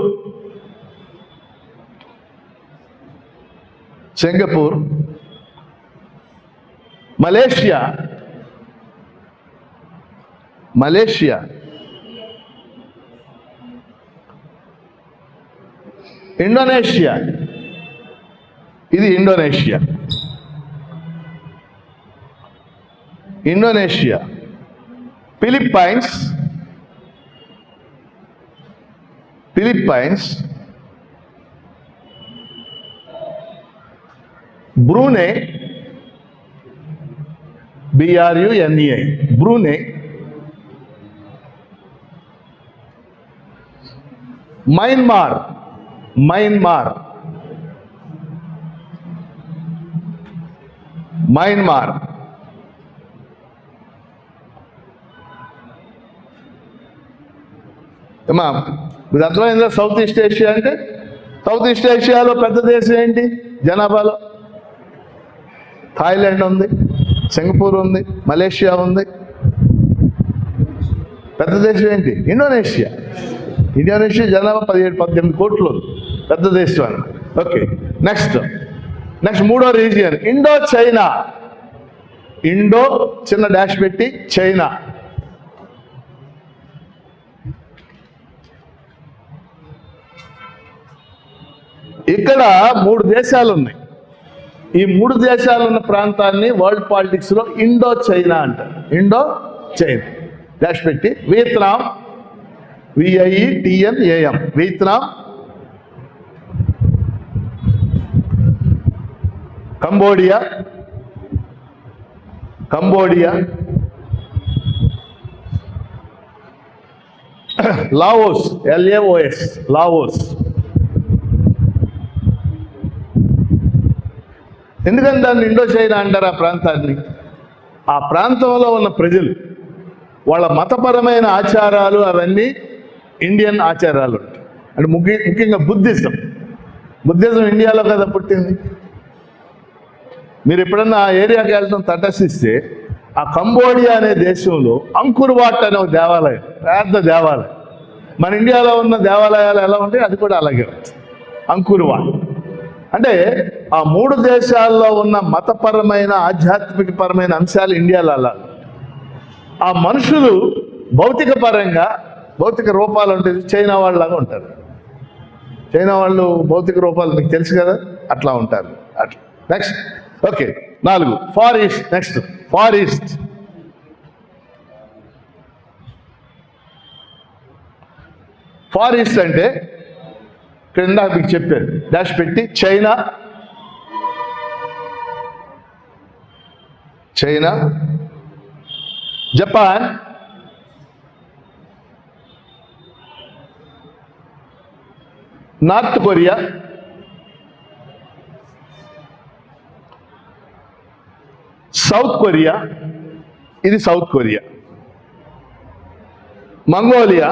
మలేషియా, ఇండోనేషియా, ఇది Indonesia, Philippines, Brunei, BRUNEI, Brunei, Myanmar, ఏమా ఇది అర్థమైందా? సౌత్ ఈస్ట్ ఏషియా అంటే సౌత్ ఈస్ట్ ఏషియాలో పెద్ద దేశం ఏంటి జనాభాలో? థాయిలాండ్ ఉంది, సింగపూర్ ఉంది, మలేషియా ఉంది. పెద్ద దేశం ఏంటి? ఇండోనేషియా జనాభా 17-18 కోట్లు, పెద్ద దేశం అని. ఓకే, నెక్స్ట్ 3వ రీజియన్ ఇండో చైనా. ఇండో చిన్న డాష్ పెట్టి చైనా. ఇక్కడ 3 దేశాలు ఉన్నాయి. ఈ 3 దేశాలు ఉన్న ప్రాంతాన్ని వరల్డ్ పాలిటిక్స్ లో ఇండో చైనా అంటారు. ఇండో చైనా డాష్ పెట్టి Vietnam, VIETNAM, Vietnam, Cambodia, Laos, LAOS, Laos. ఎందుకంటే దాన్ని ఇండో చైనా అంటారు ఆ ప్రాంతాన్ని? ఆ ప్రాంతంలో ఉన్న ప్రజలు వాళ్ళ మతపరమైన ఆచారాలు అవన్నీ ఇండియన్ ఆచారాలు ఉంటాయి. అంటే ముఖ్యంగా బుద్ధిజం ఇండియాలో కదా పుట్టింది. మీరు ఎప్పుడన్నా ఆ ఏరియాకి వెళ్ళడం తటస్థిస్తే ఆ కంబోడియా అనే దేశంలో అంకుర్ వాట్ అనే ఒక దేవాలయం, పెద్ద దేవాలయం. మన ఇండియాలో ఉన్న దేవాలయాలు ఎలా ఉంటాయి అది కూడా అలాగే ఉంటుంది. అంకుర్ వాట్ అంటే ఆ 3 దేశాల్లో ఉన్న మతపరమైన ఆధ్యాత్మికపరమైన అంశాలు ఇండియాలో అలా. ఆ మనుషులు భౌతిక పరంగా భౌతిక రూపాలు ఉంటుంది, చైనా వాళ్ళలాగా ఉంటారు. చైనా వాళ్ళు భౌతిక రూపాలు మీకు తెలుసు కదా, అట్లా ఉంటారు. అట్లా next okay 4 far east. Next far east. Far east అంటే క్రింద మీకు చెప్పారు, డాష్ పెట్టి China, Japan, North Korea, South Korea, ఇది సౌత్ కొరియా, మంగోలియా,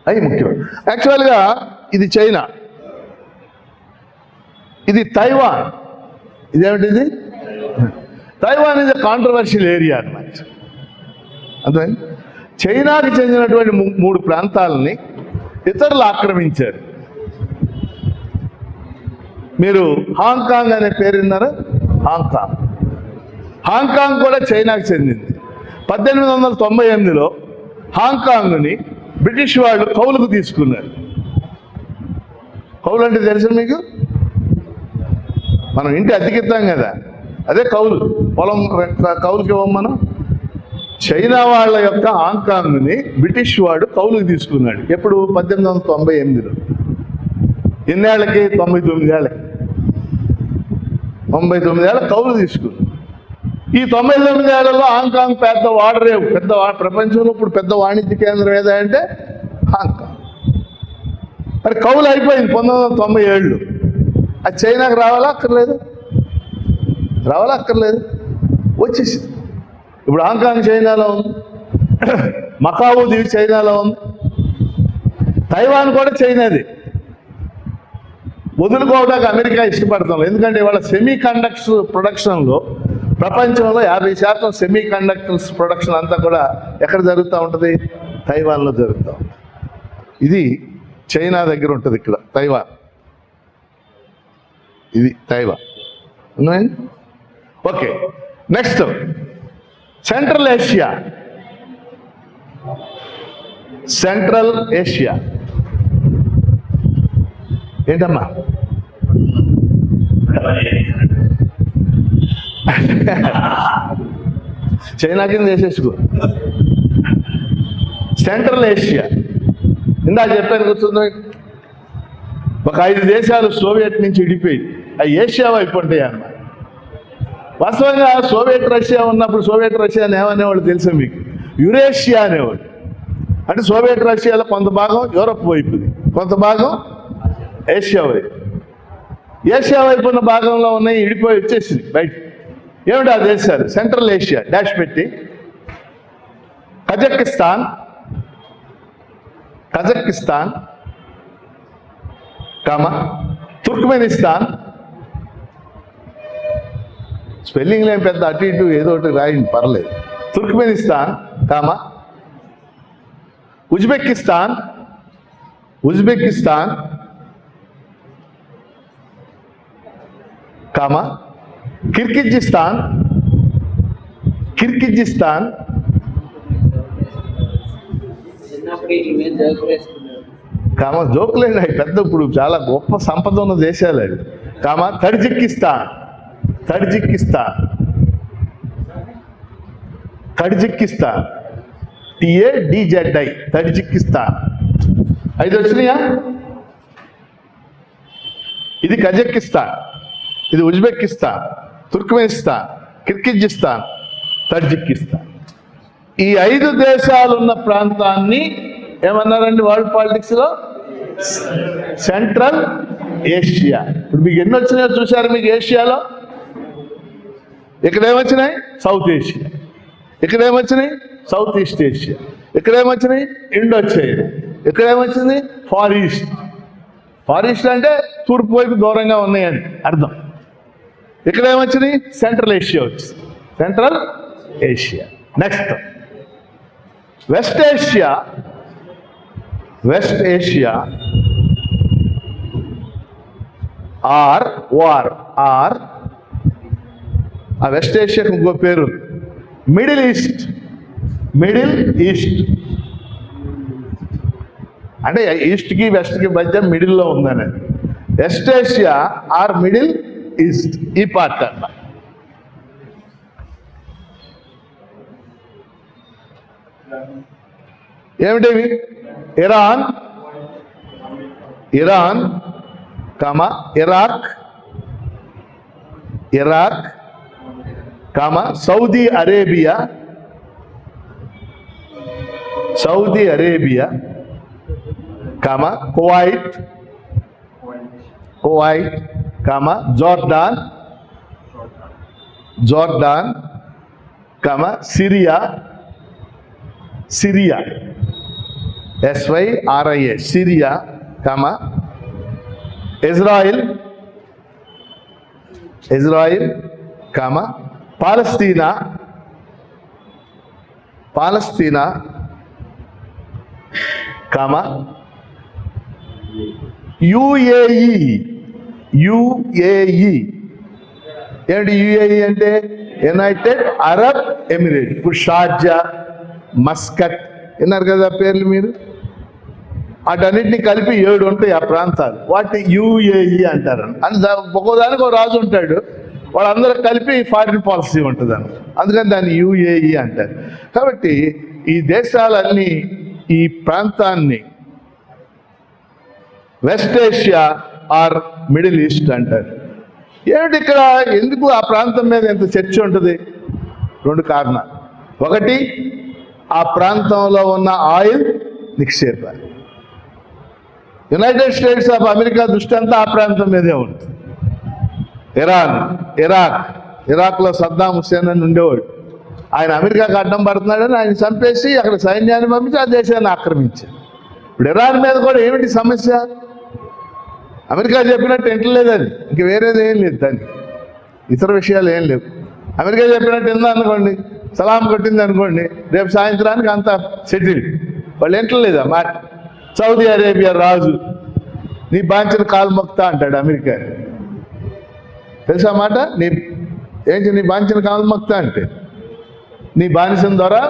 అవి ముఖ్యం. యాక్చువల్గా ఇది చైనా, ఇది తైవాన్. ఇదేమిటిది? తైవాన్ ఇది కాంట్రవర్షియల్ ఏరియా అన్నమాట. అంటే చైనాకి చెందినటువంటి 3 ప్రాంతాలని ఇతరులు ఆక్రమించారు. మీరు హాంకాంగ్ అనే పేరు విన్నారా? హాంకాంగ్ కూడా చైనాకి చెందింది. 1898లో హాంకాంగ్ని బ్రిటిష్ వాళ్ళు కౌలుకు తీసుకున్నారు. కౌలు అంటే తెలుసు మీకు? మనం ఇంటి అద్దెకిస్తాం కదా, అదే కౌలు. పొలం కౌలుకి ఇవ్వం మనం. చైనా వాళ్ళ యొక్క హాంకాంగ్ని బ్రిటిష్ వాడు కౌలుకు తీసుకున్నాడు. ఎప్పుడు? 1898లో. ఎన్నేళ్ళకి? 99 ఏళ్ళకి. 99 ఏళ్ళ కౌలు తీసుకున్నాడు. ఈ 99 ఏళ్లలో హాంకాంగ్ పెద్ద ప్రపంచంలో ఇప్పుడు పెద్ద వాణిజ్య కేంద్రం ఏదంటే హాంకాంగ్. మరి కౌలు అయిపోయింది 1997. అది చైనాకు రావాలా అక్కర్లేదు? వచ్చేసింది. ఇప్పుడు హాంకాంగ్ చైనాలో ఉంది, మకావు దీవి చైనాలో ఉంది, తైవాన్ కూడా చైనాది. వదులుకోవడానికి అమెరికా ఇష్టపడుతుంది. ఎందుకంటే ఇవాళ సెమీ కండక్టర్స్ ప్రొడక్షన్లో ప్రపంచంలో 50% సెమీ కండక్టర్స్ ప్రొడక్షన్ అంతా కూడా ఎక్కడ జరుగుతూ ఉంటుంది? తైవాన్లో జరుగుతూ ఉంటుంది. ఇది చైనా దగ్గర ఉంటుంది. ఇక్కడ తైవాన్, ఇది Taiwan. Okay next central Asia. ఏంటమ్మా? చైనా కింద వేసేసుకో. సెంట్రల్ ఏషియా ఇందా చెప్పాను, గుర్తుందో? ఒక 5 దేశాలు సోవియట్ నుంచి విడిపోయి అవి ఏషియా వైపు ఉంటాయి అన్నమాట. వాస్తవంగా సోవియట్ రష్యా ఉన్నప్పుడు సోవియట్ రష్యాని ఏమనేవాళ్ళు తెలుసా మీకు? యురేషియా అనేవాడు. అంటే సోవియట్ రష్యాలో కొంత భాగం యూరప్ వైపు, కొంత భాగం ఏషియా వైపు. ఏషియా వైపు ఉన్న భాగంలో ఉన్నాయి విడిపోయి వచ్చేసింది బయట. ఏమిటి ఆ దేశాలు? సెంట్రల్ ఏషియా డాష్ పెట్టి కజకిస్తాన్, తుర్క్మెనిస్తాన్. స్పెల్లింగ్ లేని పెద్ద అటు ఇటు ఏదో ఒకటి రాయండి, పర్లేదు. తుర్క్మెనిస్తాన్, ఉజ్బెకిస్తాన్, కిర్గిజిస్తాన్, జోకులేండి, అవి పెద్ద ఇప్పుడు చాలా గొప్ప సంపద ఉన్న దేశాలు అవి. Tajikistan, TADZI, Tajikistan. 5 వచ్చినాయా? ఇది కజకిస్తాన్, ఇది ఉజ్బెకిస్తాన్, తుర్క్మెనిస్తాన్, కిర్గిజిస్తాన్, తజికిస్తాన్. ఈ 5 దేశాలున్న ప్రాంతాన్ని ఏమన్నారండి వరల్డ్ పాలిటిక్స్లో? Central Asia. ఇప్పుడు మీకు ఎన్ని వచ్చినాయో చూసారు మీకు ఏషియాలో? ఇక్కడ ఏమొచ్చినాయి? South Asia. ఇక్కడ ఏమొచ్చినాయి? South East Asia. ఇక్కడ ఏమొచ్చినాయి? Indo China. ఇక్కడ ఏమొచ్చింది? ఫార్ ఈస్ట్ అంటే తూర్పు వైపు దూరంగా ఉన్నాయని అర్థం. ఇక్కడ ఏమొచ్చినాయి? సెంట్రల్ ఏషియా వచ్చింది. Central Asia. Next West Asia or. ఆ వెస్ట్ ఏషియాకి ఇంకో పేరు మిడిల్ ఈస్ట్, మిడిల్ ఈస్ట్ అంటే ఈస్ట్కి వెస్ట్కి మధ్య మిడిల్లో ఉందని. West Asia or Middle East ఈ పార్ట్ అన్న. ఏమిటివి? Iran, Iran comma Iraq, Iraq comma Saudi Arabia, Saudi Arabia comma Kuwait, Kuwait comma Jordan, Jordan comma Syria, Syria SYRIA Syria comma Israel, Israel comma Palestine, Palestine comma UAE, UAE ఏంటి UAE అంటే? United Arab Emirate. ఇప్పుడు Sharjah, Muscat విన్నారు కదా పేర్లు మీరు. వాటన్నిటిని కలిపి 7 ఉంటాయి ఆ ప్రాంతాలు, వాటిని UAE అంటారు. ఒక్కోదానికి ఒక రాజు ఉంటాడు, వాళ్ళందరూ కలిపి ఫారిన్ పాలసీ ఉంటుంది అందుకని దాన్ని UAE అంటారు. కాబట్టి ఈ దేశాలన్నీ ఈ ప్రాంతాన్ని West Asia or Middle East అంటారు. ఏమిటి ఇక్కడ ఎందుకు ఆ ప్రాంతం మీద ఎంత చర్చ ఉంటుంది? 2 కారణాలు. ఒకటి, ఆ ప్రాంతంలో ఉన్న ఆయిల్ నిక్షేపాలు. యునైటెడ్ స్టేట్స్ ఆఫ్ అమెరికా దృష్టి అంతా ఆ ప్రాంతం మీదే ఉంటుంది. ఇరాన్, ఇరాక్, ఇరాక్లో సద్దాం హుస్సేన్ అని ఉండేవాడు. ఆయన అమెరికాకు అడ్డం పడుతున్నాడని ఆయన చంపేసి అక్కడ సైన్యాన్ని పంపించి ఆ దేశాన్ని ఆక్రమించారు. ఇప్పుడు ఇరాన్ మీద కూడా ఏమిటి సమస్య? అమెరికా చెప్పినట్టు ఎంటలేదు, అది ఇంక వేరేది ఏం లేదు, దానికి ఇతర విషయాలు ఏం లేవు. అమెరికా చెప్పినట్టు ఎందా అనుకోండి, సలాం కొట్టింది అనుకోండి, రేపు సాయంత్రానికి అంతా సెటిల్. వాళ్ళు ఎంటలేదు మాట. సౌదీ అరేబియా రాజు నీ బాంచిన కాలు మొక్తా అంటాడు అమెరికా. తెలుసా మాట? నీ బాంచిన కాలు మొక్తా అంటే నీ బానిసం ద్వారా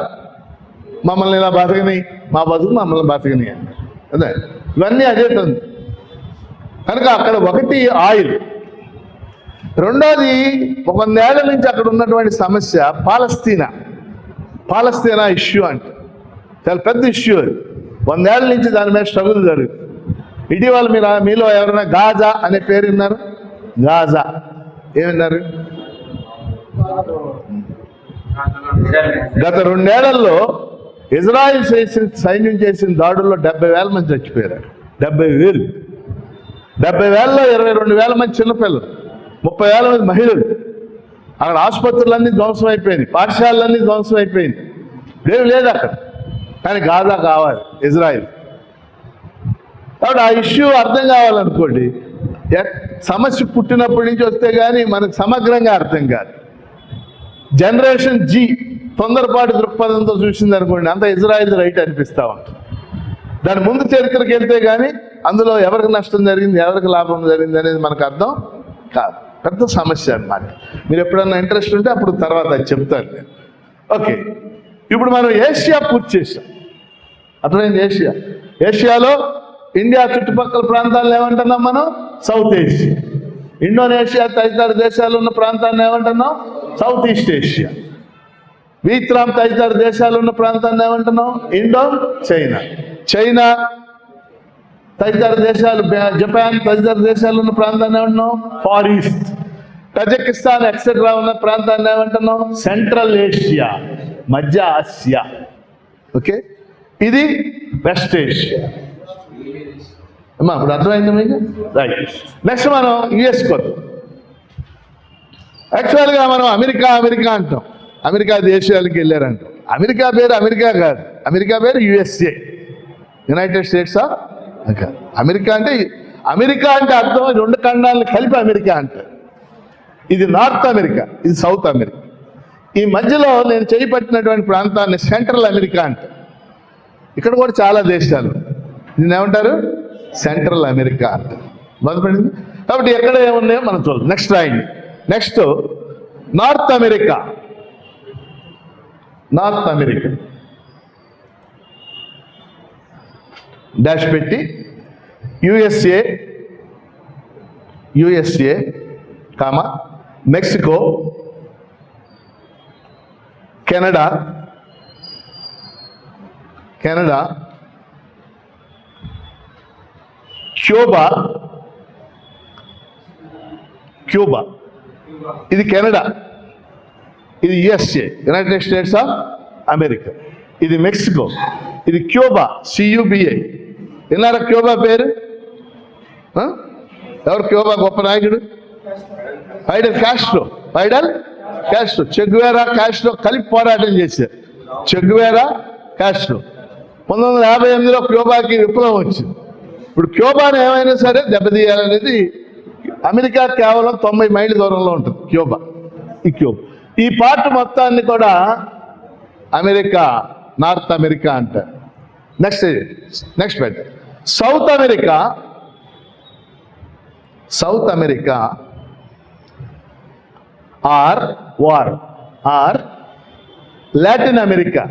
మమ్మల్ని ఇలా బతకని, మా బతుకు మమ్మల్ని బతకని అంటే అదే. ఇవన్నీ అదే తంది. కనుక అక్కడ ఒకటి ఆయిల్, రెండోది 100 ఏళ్ల నుంచి అక్కడ ఉన్నటువంటి సమస్య పాలస్తీనా. పాలస్తీనా ఇష్యూ అంటే చాలా పెద్ద ఇష్యూ అది. 100 ఏళ్ల నుంచి దాని మీద స్ట్రగుల్ జరుగుతుంది. ఇటీవల మీలో ఎవరైనా గాజా అనే పేరు విన్నారు? గాజా ఏమన్నారు? గత 2 ఏళ్లలో ఇజ్రాయిల్ సైన్యం చేసిన దాడుల్లో 70,000 మంది చచ్చిపోయారు. 70,000. 70,000లో 22,000 మంది చిన్నపిల్లలు, 30,000 మంది మహిళలు. అక్కడ ఆసుపత్రులన్నీ ధ్వంసం అయిపోయినాయి, పాఠశాలలన్నీ ధ్వంసం అయిపోయింది. ఏమి లేదు అక్కడ. కానీ గాజా కావాలి ఇజ్రాయిల్. కాబట్టి ఆ ఇష్యూ అర్థం కావాలనుకోండి, సమస్య పుట్టినప్పటి నుంచి వస్తే కానీ మనకు సమగ్రంగా అర్థం కాదు. జనరేషన్ జీ తొందరపాటు దృక్పథంతో చూసింది అనుకోండి, అంత ఇజ్రాయిల్ రైట్ అనిపిస్తూ ఉంటుంది. దాని ముందు చరిత్రకి వెళ్తే కానీ అందులో ఎవరికి నష్టం జరిగింది, ఎవరికి లాభం జరిగింది అనేది మనకు అర్థం కాదు. పెద్ద సమస్య అన్నమాట. మీరు ఎప్పుడన్నా ఇంట్రెస్ట్ ఉంటే అప్పుడు తర్వాత అది చెప్తాను నేను. ఓకే, ఇప్పుడు మనం ఏషియా పూర్తి చేసాం. అర్థమైంది? ఏషియా. ఏషియాలో ఇండియా చుట్టుపక్కల ప్రాంతాలను ఏమంటున్నాం మనం? South Asia. ఇండోనేషియా తదితర దేశాలు ఉన్న ప్రాంతాన్ని ఏమంటున్నాం? South East Asia. వియత్నాం తదితర దేశాలు ఉన్న ప్రాంతాన్ని ఏమంటున్నాం? Indo China. చైనా తదితర దేశాలు, జపాన్ తదితర దేశాలు ఉన్న ప్రాంతాన్ని ఏమంటున్నాం? Far east. కజకిస్తాన్ ఎక్సెట్రా ఉన్న ప్రాంతాన్ని ఏమంటున్నాం? సెంట్రల్ ఏషియా, మధ్య ఆసియా. ఓకే, ఇది వెస్ట్ ఏషియా. అమ్మా ఇప్పుడు అర్థమైంది మీకు? రైట్. నెక్స్ట్ మనం యుఎస్ కొద్దాం. యాక్చువల్గా మనం అమెరికా అమెరికా అంటాం, అమెరికా దేశాలకు వెళ్ళారంటాం. అమెరికా పేరు అమెరికా కాదు, అమెరికా పేరు USA, United States of America. America అంటే అర్థం 2 ఖండాలను కలిపి అమెరికా అంటారు. ఇది నార్త్ అమెరికా, ఇది సౌత్ అమెరికా. ఈ మధ్యలో నేను చేపట్టినటువంటి ప్రాంతాన్ని సెంట్రల్ అమెరికా అంటారు. ఇక్కడ కూడా చాలా దేశాలు, దీన్ని ఏమంటారు? సెంట్రల్ అమెరికా అంటారు. మొదలుపడింది. కాబట్టి ఎక్కడ ఏమున్నాయో మనం చూద్దాం. నెక్స్ట్ రాయండి. Next North America. North America dash పెట్టి USA comma Mexico, Canada, Cuba, ఇది కెనడా, ఇది USA United States of America, ఇది మెక్సికో, ఇది క్యూబా CUBA. విన్నారా క్యూబా పేరు? ఎవరు క్యూబా గొప్ప నాయకుడు? ఫైడల్ కాస్ట్రో. చెగువేరా కాస్ట్రో కలిపి పోరాటం చేశారు. చెగువేరా కాస్ట్రో 1958లో క్యూబాకి విప్లవం వచ్చింది. ఇప్పుడు క్యూబాను ఏమైనా సరే దెబ్బతీయాలనేది, అమెరికా కేవలం 90 మైళ్ళ దూరంలో ఉంటుంది క్యూబా. ఈ పార్ట్ మొత్తాన్ని కూడా అమెరికా, నార్త్ అమెరికా అంటారు. నెక్స్ట్ పెట్ట South America or Latin America.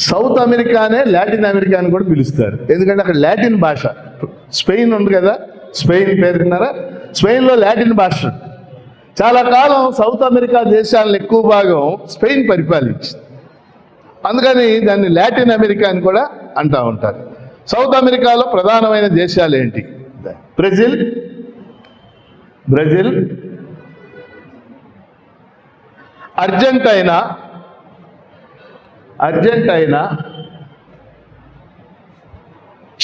South అమెరికానే లాటిన్ అమెరికా అని కూడా పిలుస్తారు. ఎందుకంటే అక్కడ లాటిన్ భాష, స్పెయిన్ ఉంది కదా, స్పెయిన్ పేరు విన్నారా? స్పెయిన్లో లాటిన్ భాష. చాలా కాలం సౌత్ అమెరికా దేశాలను ఎక్కువ భాగం స్పెయిన్ పరిపాలించింది. అందుకని దాన్ని లాటిన్ అమెరికా అని కూడా అంటూ ఉంటారు. సౌత్ అమెరికాలో ప్రధానమైన దేశాలు ఏంటి? Brazil, Argentina,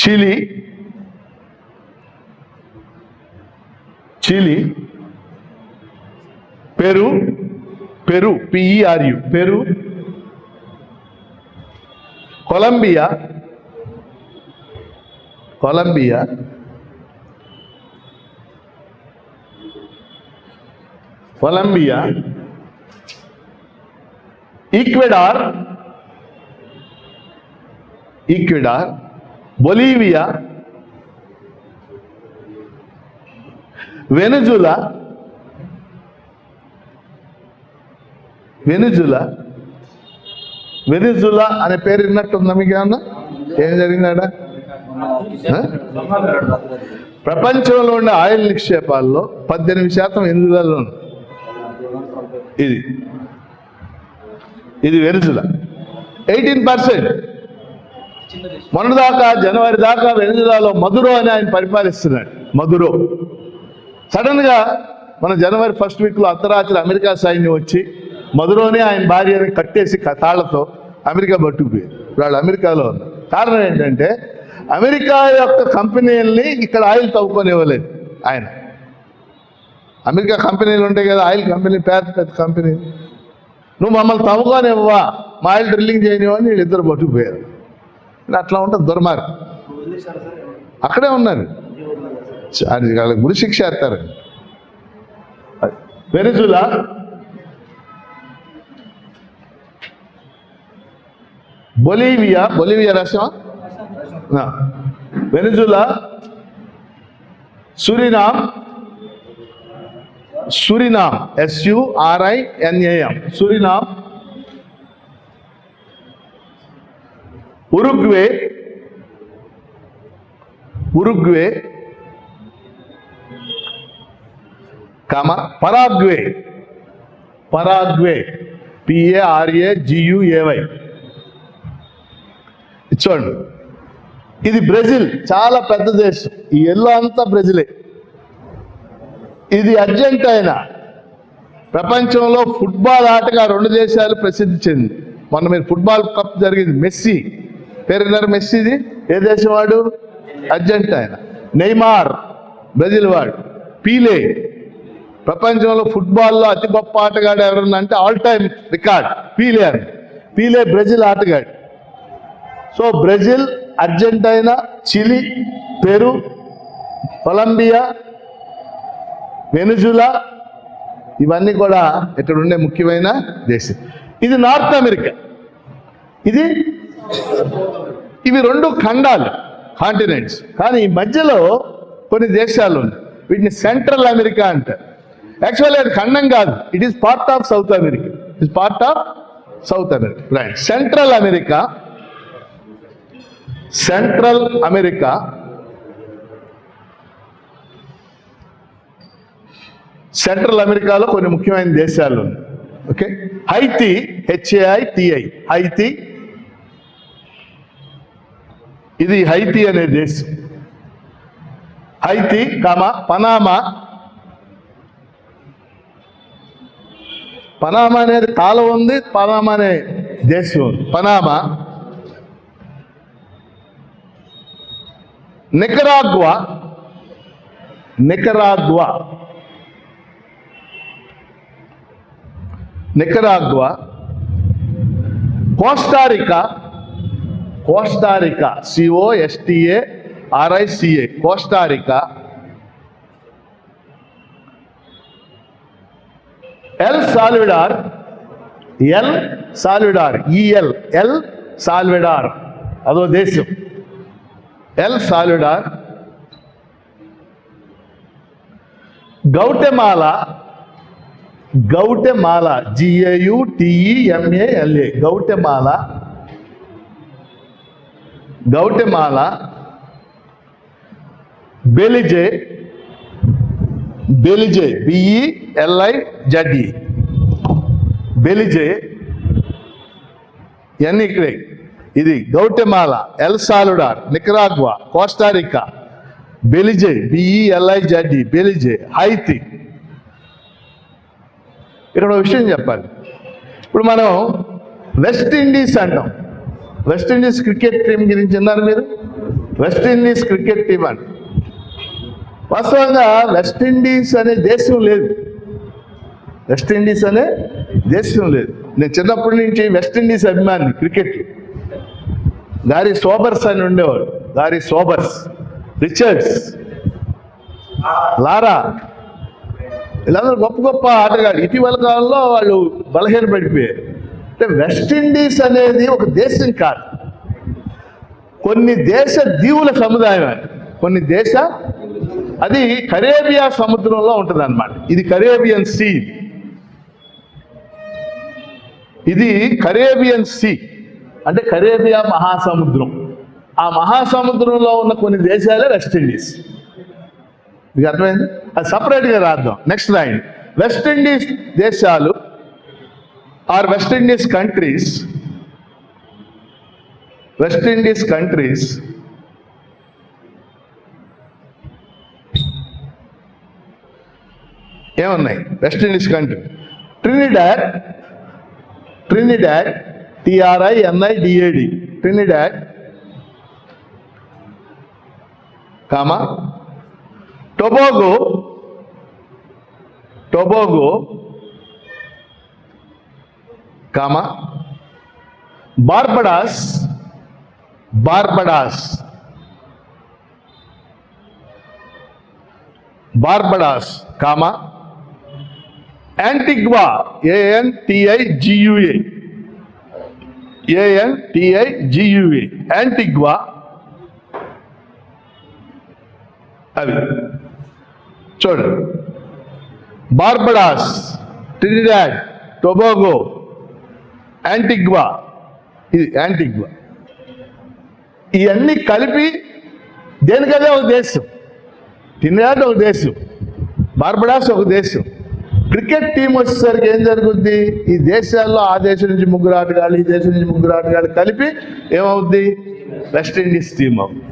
Chile, Peru, PERU, Peru, Colombia, Ecuador, Bolivia, Venezuela అనే పేరు విన్నట్టుందా మీకు ఏమన్నా? ఏం జరిగిందాడ? ప్రపంచంలో ఉండే ఆయిల్ నిక్షేపాల్లో 18% వెనిజులాలో ఉంది. ఇది వెనిజులా 18%. మొన్నటిదాకా జనవరి దాకా వెనిజులాలో మదురో అని ఆయన పరిపాలిస్తున్నాడు. సడన్ గా మన జనవరి 1st వీక్లో అర్ధరాత్రి అమెరికా సైన్యం వచ్చి మదురోనే ఆయన భార్యని కట్టేసి తాళ్లతో అమెరికా పట్టుకుపోయారు. వాళ్ళు అమెరికాలో ఉన్నారు. కారణం ఏంటంటే అమెరికా యొక్క కంపెనీలని ఇక్కడ ఆయిల్ తవ్వుకొనివ్వలేదు ఆయన. అమెరికా కంపెనీలు ఉంటాయి కదా, ఆయిల్ కంపెనీ, పెద్ద కంపెనీ, నువ్వు మమ్మల్ని తవ్వుకొనివ్వవా, మా ఆయిల్ డ్రిల్లింగ్ చేయనివని వీళ్ళిద్దరు పట్టుకుపోయారు. అట్లా ఉంటుంది దుర్మార్గం. అక్కడే ఉన్నారు, వాళ్ళకి గురి శిక్ష వేస్తారు. వెనిజులా, బొలీవియా రాష్ట్రమా? Venezuela, Suriname, SURINAM, Suriname, Uruguay, Paraguay, PARAGUAY. చూడండి, ఇది బ్రెజిల్, చాలా పెద్ద దేశం. ఈ ఎల్లో అంతా బ్రెజిలే. ఇది అర్జెంటైనా, ప్రపంచంలో ఫుట్బాల్ ఆటగా 2 దేశాలు ప్రసిద్ధి చెంది. మొన్న మీరు ఫుట్బాల్ కప్ జరిగింది, మెస్సీ పేరున్నారు. మెస్సీది ఏ దేశం వాడు? అర్జెంటైనా. నెయ్మార్ బ్రెజిల్ వాడు. పీలే, ప్రపంచంలో ఫుట్బాల్లో అతి గొప్ప ఆటగాడు ఎవరన్నా అంటే all time record Pele Brazil ఆటగాడు. So Brazil, Argentina, Chile, Peru, Colombia, Venezuela, ఇవన్నీ కూడా ఇక్కడ ఉండే ముఖ్యమైన దేశం. ఇది నార్త్ అమెరికా. ఇవి 2 ఖండాలు, కాంటినెంట్స్. కానీ ఈ మధ్యలో కొన్ని దేశాలు ఉన్నాయి. వీటిని సెంట్రల్ అమెరికా అంటారు. యాక్చువల్లీ అది ఖండం కాదు, it is part of south America. It is part of south America. Right. Central America. Central America central అమెరికాలో కొన్ని ముఖ్యమైన దేశాలు ఉన్నాయి. ఓకే. హైతీ, HAITI, హైతీ. ఇది హైతీ అనే దేశం. హైతీ, పనామా. పనామా అనేది కాలం ఉంది, పనామా అనే దేశం ఉంది. Panama. Nicaragua. Nicaragua. Nicaragua. Costa Rica. Costa Rica, COSTARICA, Costa Rica. El Salvador. El Salvador, El Salvador, అదో దేశం. El Salvador. Guatemala. Guatemala, GAUTEMALA, Guatemala. Guatemala. Belize. Belize, BELIZE, Belize. ఇవన్నీ ఇక్కడే. ఇది Guatemala, El Salvador, Nicaragua, Costa Rica, Belize, BELIZE, Belize, Haiti. ఇక్కడ ఒక విషయం చెప్పాలి. ఇప్పుడు మనం వెస్ట్ ఇండీస్ అంటాం. వెస్ట్ ఇండీస్ క్రికెట్ టీం గురించి విన్నారు మీరు? వెస్ట్ ఇండీస్ క్రికెట్ టీం అంట. వాస్తవంగా వెస్ట్ ఇండీస్ అనే దేశం లేదు. వెస్ట్ ఇండీస్ అనే దేశం లేదు. నేను చిన్నప్పటి నుంచి వెస్ట్ ఇండీస్ అభిమాని. క్రికెట్ గారీ సోబర్స్ అని ఉండేవాడు. గారీ సోబర్స్, రిచర్డ్స్, లారా, వీళ్ళందరూ గొప్ప గొప్ప ఆటగాడు. ఇటీవల కాలంలో వాళ్ళు బలహీనపడిపోయారు. అంటే వెస్ట్ ఇండీస్ అనేది ఒక దేశం కాదు, కొన్ని దేశ దీవుల సముదాయం. అది కొన్ని దేశ, అది కరేబియా సముద్రంలో ఉంటుంది అన్నమాట. ఇది కరేబియన్ సీ. ఇది కరేబియన్ సీ అంటే కరేబియా మహాసముద్రం. ఆ మహాసముద్రంలో ఉన్న కొన్ని దేశాలే వెస్ట్ ఇండీస్. మీకు అర్థమైంది? అది సపరేట్గా రాద్దాం. నెక్స్ట్ రాయండి. వెస్ట్ ఇండీస్ దేశాలు or West Indies countries. West Indies countries ఏమున్నాయి? West Indies country. Trinidad. Trinidad, TRINIDAD, Trinidad, comma. Tobago. Tobago, comma. Barbados. Barbados. Barbados, comma. Antigua, ANTIGUA, ANTIGUA, Antigua. అవి చూడండి. Barbados, Trinidad, Tobago, Antigua. ఇది Antigua. ఇవన్నీ కలిపి దేనికదే ఒక దేశం. Trinidad ఒక దేశం, బార్బడాస్ ఒక దేశం. క్రికెట్ టీం వచ్చేసరికి ఏం జరుగుద్ది? ఈ దేశాల్లో ఆ దేశం నుంచి ముగ్గురు ఆటగాళ్ళు, ఈ దేశం నుంచి ముగ్గురు ఆటగాళ్ళు కలిపి ఏమవుద్ది? వెస్ట్ ఇండీస్ టీం అవుతుంది.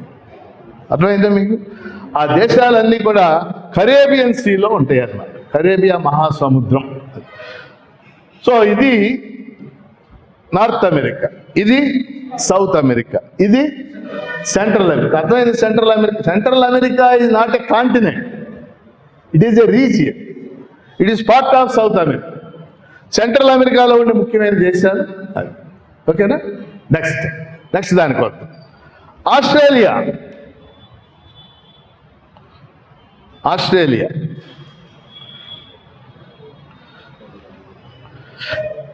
అర్థమైందా మీకు? ఆ దేశాలన్నీ కూడా కరేబియన్ సీలో ఉంటాయి అన్నమాట. కరేబియా మహాసముద్రం. సో ఇది నార్త్ అమెరికా, ఇది సౌత్ అమెరికా, ఇది సెంట్రల్ అమెరికా. అర్థమైంది? Central America. Central America is not a continent, it is a region. It is part of south America. Central అమెరికాలో ఉండే ముఖ్యమైన దేశాలు అది. ఓకేనా? నెక్స్ట్ దానికి వద్దాం. ఆస్ట్రేలియా. ఆస్ట్రేలియా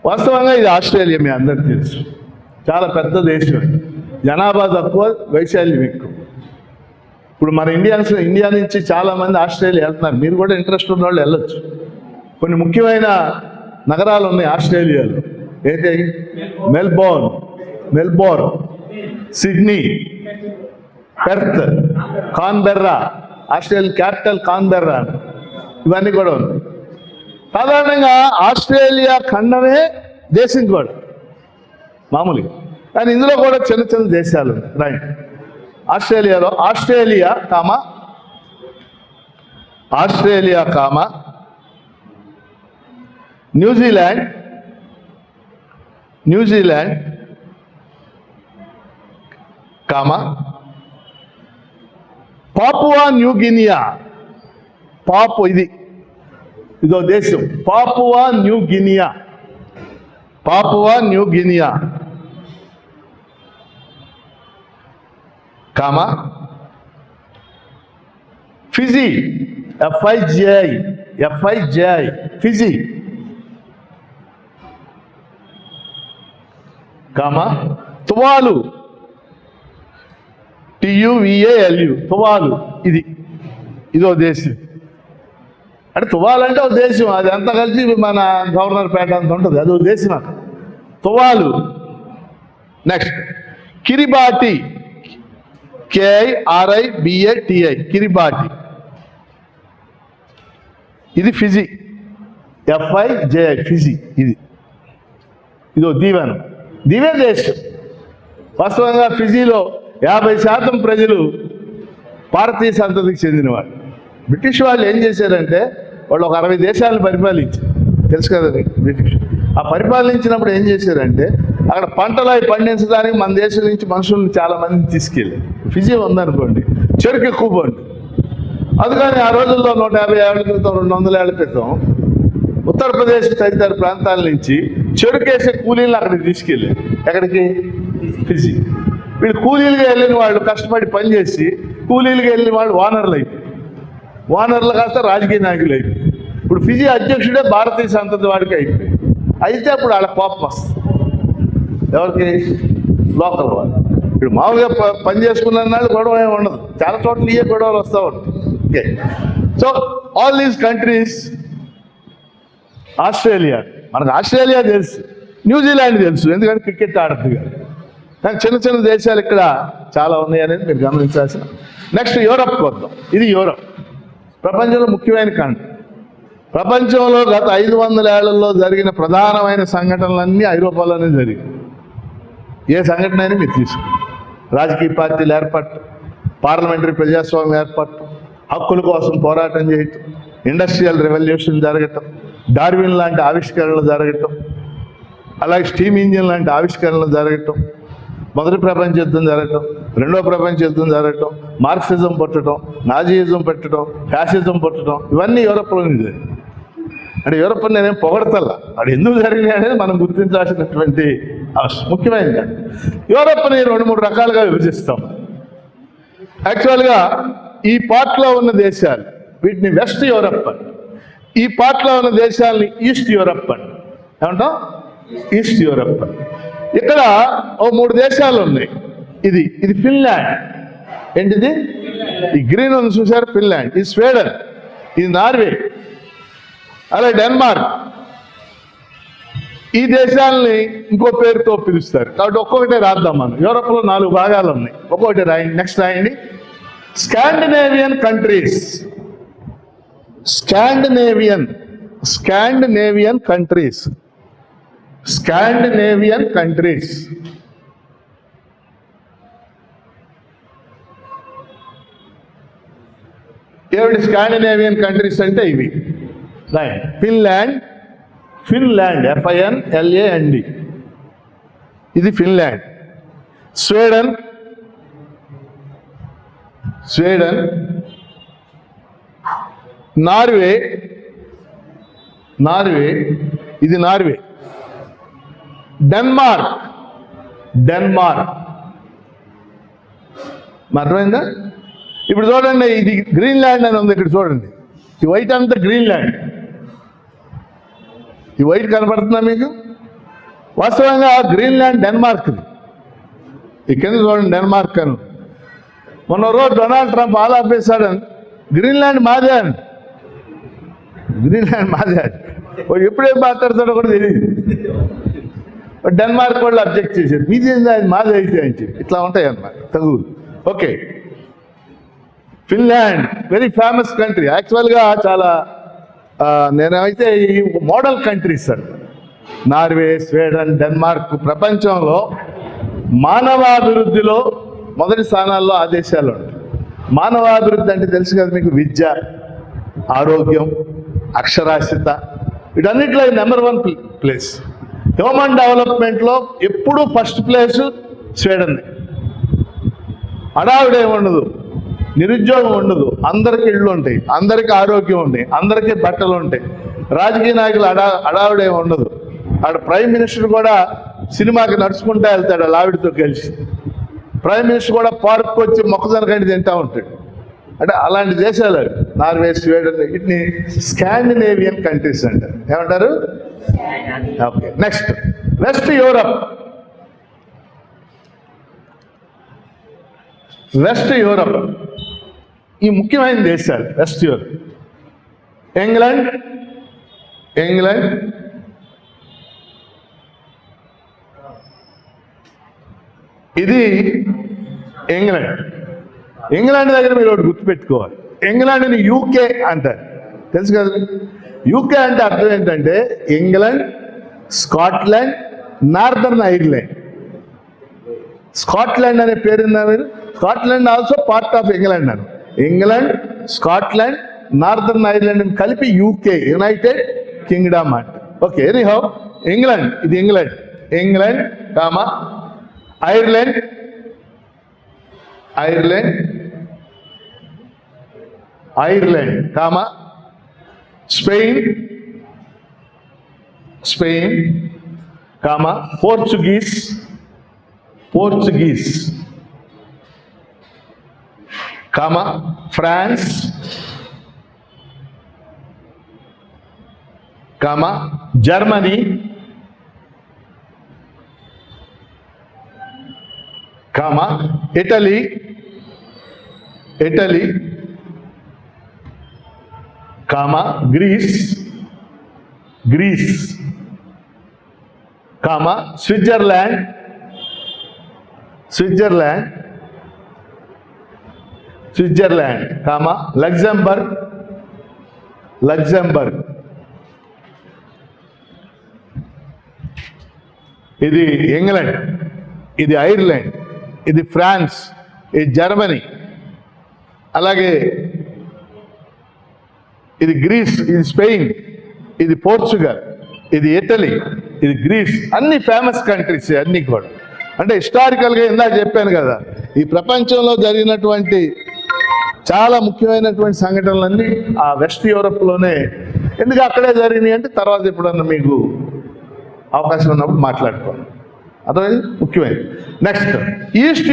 వాస్తవంగా ఇది ఆస్ట్రేలియా మీ అందరికీ తెలుసు, చాలా పెద్ద దేశం. జనాభా తక్కువ, వైశాల్యం ఎక్కువ. ఇప్పుడు మన ఇండియా నుంచి చాలా మంది ఆస్ట్రేలియా వెళ్తున్నారు. మీరు కూడా ఇంట్రెస్ట్ ఉన్న వాళ్ళు వెళ్ళొచ్చు. కొన్ని ముఖ్యమైన నగరాలు ఉన్నాయి ఆస్ట్రేలియాలో. అయితే Melbourne, Sydney, Perth, Canberra, Australia capital Canberra, ఇవన్నీ కూడా ఉన్నాయి. సాధారణంగా ఆస్ట్రేలియా ఖండమే దేశం కూడా మామూలుగా, కానీ ఇందులో కూడా చిన్న చిన్న దేశాలు ఉన్నాయి. రైట్. ఆస్ట్రేలియాలో Australia New Zealand Papua New Guinea, ఇదో దేశం Papua New Guinea, Fiji, FIJI Fiji, Tuvalu, TUVALU Tuvalu, ఇదో దేశం. అంటే తువాలు అంటే ఒక దేశం, అది అంతా కలిసి మన గవర్నర్ పేట అంత ఉంటుంది, అది ఒక దేశం అక్కడ తువాలు. నెక్స్ట్ కిరిబాటి, KIRIBATI కిరిబాటి, ఇది ఫిజీ, FIJI ఫిజీ, ఇదో దీవెన దేశం. వాస్తవంగా ఫిజీలో 50% ప్రజలు భారతీయ సంతతికి చెందినవాడు. బ్రిటిష్ వాళ్ళు ఏం చేశారంటే వాళ్ళు ఒక 60 దేశాలను పరిపాలించారు, తెలుసు కదా బ్రిటిష్. ఆ పరిపాలించినప్పుడు ఏం చేశారంటే అక్కడ పంటలు అవి పండించడానికి మన దేశం నుంచి మనుషులను చాలా మందిని తీసుకెళ్ళి, ఫిజీ ఉందనుకోండి చెరుకు ఎక్కువ పండు, అందుకని ఆ రోజుల్లో 150 ఏళ్ల క్రితం 200 ఏళ్ల క్రితం ఉత్తరప్రదేశ్ తదితర ప్రాంతాల నుంచి చెరుకేసే కూలీలను అక్కడికి తీసుకెళ్ళారు. ఎక్కడికి? ఫిజీ. వీళ్ళు కూలీలుగా వెళ్ళిన వాళ్ళు కష్టపడి పనిచేసి కూలీలుగా వెళ్ళిన వాళ్ళు ఓనర్లు కాస్త రాజకీయ నాయకులు అయిపోయి ఇప్పుడు ఫిజీ అధ్యక్షుడే భారతీయ సంతతి వాడికి అయిపోయి. అయితే అప్పుడు వాళ్ళ కోపం వస్తుంది, ఎవరికి? లోకల్ వాళ్ళు. ఇప్పుడు మామూలుగా పని చేసుకున్న నాళ్ళు గొడవ ఏమి ఉండదు, చాలా చోట్ల ఇవే గొడవలు వస్తూ ఉంటాయి. Okay, so all these countries, Australia, మనకు ఆస్ట్రేలియా తెలుసు, న్యూజిలాండ్ తెలుసు, ఎందుకంటే క్రికెట్ ఆడద్దు కానీ. కానీ చిన్న చిన్న దేశాలు ఇక్కడ చాలా ఉన్నాయి అనేది మీరు గమనించాల్సిన. నెక్స్ట్ యూరప్ వద్దాం. ఇది యూరప్ ప్రపంచంలో ముఖ్యమైన కంట్రీ. ప్రపంచంలో గత 500 ఏళ్లలో జరిగిన ప్రధానమైన సంఘటనలన్నీ ఐరోపాలోనే జరిగాయి. ఏ సంఘటన అయినా మీరు తీసుకోండి, రాజకీయ పార్టీలు ఏర్పడటం, పార్లమెంటరీ ప్రజాస్వామ్యం ఏర్పడటం, హక్కుల కోసం పోరాటం చేయటం, ఇండస్ట్రియల్ రెవల్యూషన్ జరగటం, డార్విన్ లాంటి ఆవిష్కరణలు జరగటం, అలాగే స్టీమ్ ఇంజిన్ లాంటి ఆవిష్కరణలు జరగటం, మొదటి ప్రపంచ యుద్ధం జరగటం, రెండో ప్రపంచ యుద్ధం జరగటం, మార్క్సిజం పుట్టడం, నాజీయిజం పెట్టడం, ఫ్యాసిజం పుట్టడం, ఇవన్నీ యూరప్లోనే జరిగాయి. అంటే యూరప్ నేనేం పొగడతల్లా, అది ఎందుకు జరిగినాయి అనేది మనం గుర్తించాల్సినటువంటి ముఖ్యమైనది. యూరప్ని 2-3 రకాలుగా విభజిస్తాం. యాక్చువల్గా ఈ పార్ట్లో ఉన్న దేశాలు, వీటిని వెస్ట్ యూరప్ అని, ఈ పార్ట్లో ఉన్న దేశాలని ఈస్ట్ యూరప్ అని ఏమంటాం, ఈస్ట్ యూరప్ అని. ఇక్కడ 3 దేశాలు ఉన్నాయి. ఇది ఫిన్లాండ్. ఏంటిది? ఈ గ్రీన్ ఉంది చూసారు, ఫిన్లాండ్. ఇది స్వీడన్, ఇది నార్వే, అలాగే డెన్మార్క్. ఈ దేశాలని ఇంకో పేరుతో పిలుస్తారు కాబట్టి ఒక్కొక్కటే రాద్దాం మనం. యూరప్లో 4 భాగాలు ఉన్నాయి, ఒక్కొక్కటి రాయండి. నెక్స్ట్ రాయండి. Scandinavian countries. Scandinavian countries. ఏమిటి స్కాండినేవియన్ కంట్రీస్ అంటే? ఇవి ఫిన్లాండ్, FINLAND, ఇది ఫిన్లాండ్. స్వీడన్, నార్వే, ఇది నార్వే. డెన్మార్క్, అర్థమైందా? ఇప్పుడు చూడండి, ఇది గ్రీన్లాండ్ అని ఉంది, ఇక్కడ చూడండి, ఈ వైట్ అంతా గ్రీన్లాండ్. ఈ వైట్ కనపడుతుందా మీకు? వాస్తవంగా గ్రీన్లాండ్ డెన్మార్క్ది. ఈ కింద చూడండి డెన్మార్క్ అని. మొన్న రోజు Donald Trump all of A sudden Greenland మాదే అని ఎప్పుడేం మాట్లాడతాడో కూడా తెలియదు. డెన్మార్క్ వాళ్ళు అబ్జెక్ట్ చేశారు, మీది అది మాది అయితే అని చెప్పి. ఇట్లా ఉంటాయి అన్నమాట తగులు. Okay, Finland very famous country. యాక్చువల్గా చాలా నేనైతే ఈ మోడల్ కంట్రీస్ అండి. నార్వే, స్వీడన్, డెన్మార్క్ ప్రపంచంలో మానవాభివృద్ధిలో మొదటి స్థానాల్లో ఆ దేశాలు ఉంటాయి. మానవాభివృద్ధి అంటే తెలుసు కదా మీకు, విద్య, ఆరోగ్యం, అక్షరాస్యత, వీటన్నిటిలో నెంబర్ 1 ప్లేస్. హ్యూమన్ డెవలప్మెంట్లో ఎప్పుడూ ఫస్ట్ ప్లేస్ స్వీడన్. అడావిడేమి ఉండదు, నిరుద్యోగం ఉండదు, అందరికి ఇళ్ళు ఉంటాయి, అందరికీ ఆరోగ్యం ఉంటాయి, అందరికీ బట్టలు ఉంటాయి. రాజకీయ నాయకులు అడావిడేమి ఉండదు. ఆడ ప్రైమ్ మినిస్టర్ కూడా సినిమాకి నడుచుకుంటూ వెళ్తాడు లావిడితో కలిసి. ప్రైమ్ మినిస్టర్ కూడా పార్క్ వచ్చి మొక్కజొన్న కంటి తింటూ ఉంటాడు. అంటే అలాంటి దేశాలు అవి. నార్వే, స్వీడన్, వీటిని స్కాండినేవియన్ కంట్రీస్ అంటారు. ఏమంటారు? Okay, next west Europe. West Europe ఈ ముఖ్యమైన దేశాలు వెస్ట్ యూరప్. ఇంగ్లాండ్, ఇది ఇంగ్లాండ్ దగ్గర మీరు ఒకటి గుర్తుపెట్టుకోవాలి. ఇంగ్లాండ్ని యూకే అంటారు, తెలుసు కదా. యూకే అంటే అర్థం ఏంటంటే England, Scotland, Northern Ireland. Scotland అనే పేరుందా మీరు? Scotland also part of England అని. ఇంగ్లాండ్, స్కాట్లాండ్, నార్దర్న్ ఐర్లాండ్ అని కలిపి యూకే, యునైటెడ్ కింగ్డమ్ అంట. ఓకే, ఎనీహౌ ఇంగ్లాండ్, ఇది England comma Ireland, comma Spain, comma Portuguese, comma France, comma Germany, comma Italy, comma Greece, comma Switzerland, comma Luxembourg. ఇది England, ఇది Ireland, ఇది France, ఇది Germany, అలాగే ఇది గ్రీస్, ఇది స్పెయిన్, ఇది పోర్చుగల్, ఇది ఇటలీ, ఇది గ్రీస్. అన్ని ఫేమస్ కంట్రీస్ అన్నీ కూడా. అంటే హిస్టారికల్గా ఇందాక చెప్పాను కదా, ఈ ప్రపంచంలో జరిగినటువంటి చాలా ముఖ్యమైనటువంటి సంఘటనలన్నీ ఆ వెస్ట్ యూరప్లోనే. ఎందుకు అక్కడే జరిగినాయి అంటే తర్వాత ఎప్పుడన్నా మీకు అవకాశం ఉన్నప్పుడు మాట్లాడుకోండి. అర్థమైంది? ముఖ్యమైనది. Next East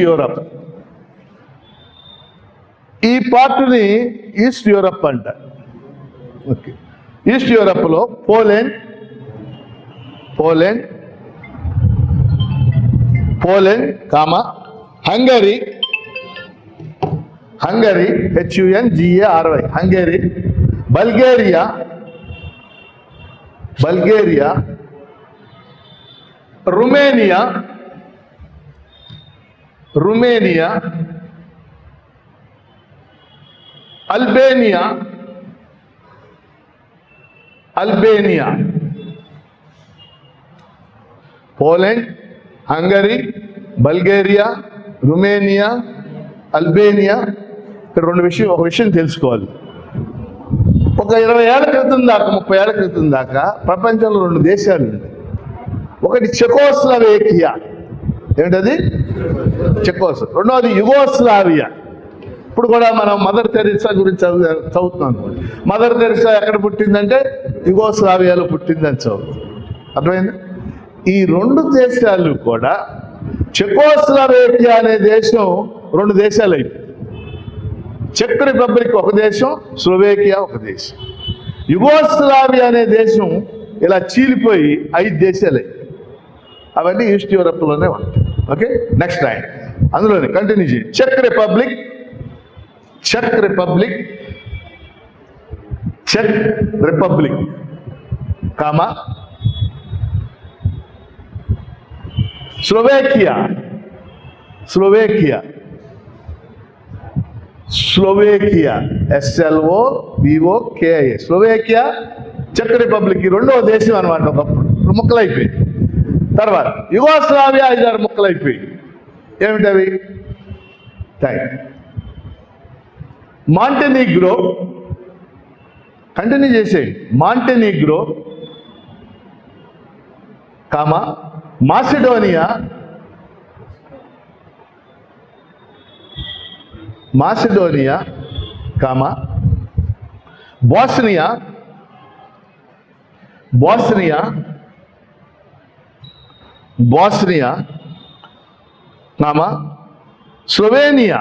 Europe. ఈ పార్ట్ని ఈస్ట్ యూరప్ అంట. ఓకే, ఈస్ట్ యూరప్లో Poland, comma Hungary, HUNGARY, Hungary, Bulgaria, Romania, Albania, Poland, Hungary, Bulgaria, Romania, Albania. ఇక్కడ ఒక విషయం తెలుసుకోవాలి. ఒక 20 ఏళ్ల క్రితం దాకా, 30 ఏళ్ల క్రితం దాకా ప్రపంచంలో 2 దేశాలు ఉన్నాయి. ఒకటి చెకోస్లవేకియా, ఏంటది? రెండవది యుగోస్లావియా. ఇప్పుడు కూడా మనం మదర్ తెరెసా గురించి చదువుతున్నాం అనుకోండి. మదర్ తెరెసా ఎక్కడ పుట్టిందంటే యుగోస్లావియాలో పుట్టిందని చదువుతుంది. అర్థమైంది? ఈ 2 దేశాలు కూడా, చెకోస్లవేకియా అనే దేశం 2 దేశాలు అయిపోయింది. చెక్ రిపబ్లిక్ ఒక దేశం, స్లోవేకియా ఒక దేశం. యుగోస్లావియా అనే దేశం ఇలా చీలిపోయి 5 దేశాలే. అవన్నీ ఈస్ట్ యూరప్లోనే ఉంటాయి. ఓకే, నెక్స్ట్ అందులోనే కంటిన్యూ చేయండి. Check republic, check republic, comma Slovakia, Slovakia, Slovakia, SLOVOKIA, Slovakia, check republic. ఈ రెండవ దేశం అనమాట. ఒకప్పుడు ముక్కలైపోయి, తర్వాత యుగోస్లావియా 5-6 ముక్కలైపోయి. ఏమిటవి? మాంటెనీగ్రో, కంటిన్యూ చేసేయండి. Montenegro, comma Macedonia, Macedonia, comma Bosnia, Bosnia, Bosnia, comma Slovenia,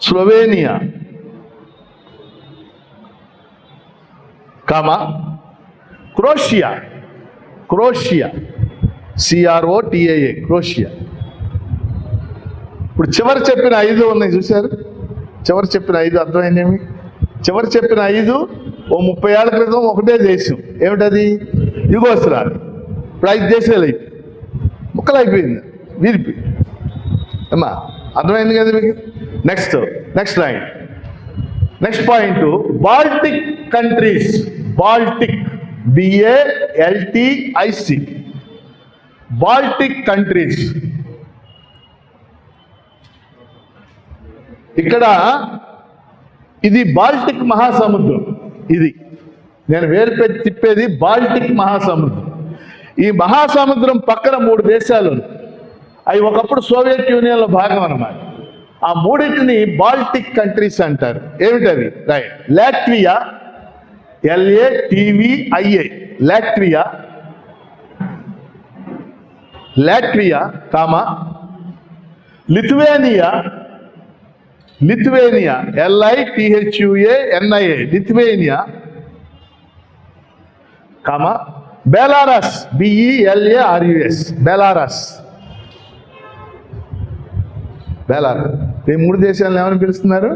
Slovenia, comma Croatia, Croatia, CROTIA, Croatia. ఇప్పుడు చివరి చెప్పిన 5 ఉన్నాయి చూశారు. చివరి చెప్పిన 5 అర్థమైందేమి? చివరి చెప్పిన 5 ఓ 30 ఏళ్ల క్రితం ఒకటే దేశం. ఏమిటది? యుగోస్లావియా. ఇప్పుడు 5 దేశాలు అయిపోయి ముక్కలు అయిపోయింది, విరిపి. అమ్మా అర్థమైంది కదా మీకు? Next line, next point, Baltic countries. Baltic, BALTIC, Baltic countries. ఇక్కడ ఇది బాల్టిక్ మహాసముద్రం. ఇది నేను వేరు పెట్టి తిప్పేది బాల్టిక్ మహాసముద్రం. ఈ మహాసముద్రం పక్కన 3 దేశాలు ఉన్నాయి. అవి ఒకప్పుడు సోవియట్ యూనియన్లో భాగం అన్నమాట. ఆ మూడింటిని బాల్టిక్ కంట్రీస్ అంటారు. ఏమిటవి? Right. Latvia, LATVIA, Latvia, Latvia, comma Lithuania, Lithuania, LITHUANIA, Lithuania, comma Belarus, BELARUS, Belarus, Belarus. ఈ 3 దేశాలను ఏమని పిలుస్తున్నారు?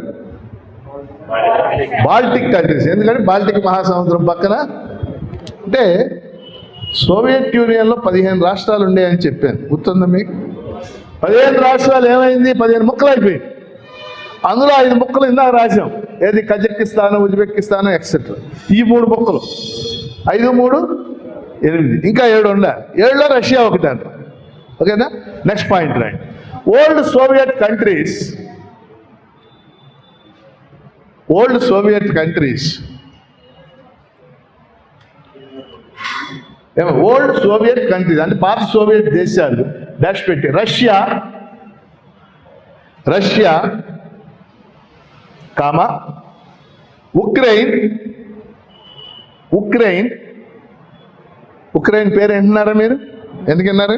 Baltic countries. ఎందుకంటే బాల్టిక్ మహాసముద్రం పక్కన. అంటే సోవియట్ యూనియన్లో 15 రాష్ట్రాలు ఉండేవని చెప్పాను, గుర్తుందా మీకు? 15 రాష్ట్రాలు ఏమైంది? 15 ముక్కలు అయిపోయి. అందులో 5 ముక్కలు ఇందాక రాశాం. ఏది? Kazakhstan, Uzbekistan, etcetera. ఈ 3 ముక్కలు, 5, 3, 8, ఇంకా 7 ఉండాలి. 7లో రష్యా ఒకటి అంట. ఓకేనా? Next point right. Old Soviet countries, old Soviet countries, old Soviet countries అంటే పాత సోవియట్ దేశాలు. డాష్ పెట్టి Russia, Russia, comma Ukraine, Ukraine. Ukraine పేరు వింటున్నారా మీరు? ఎందుకు విన్నారు?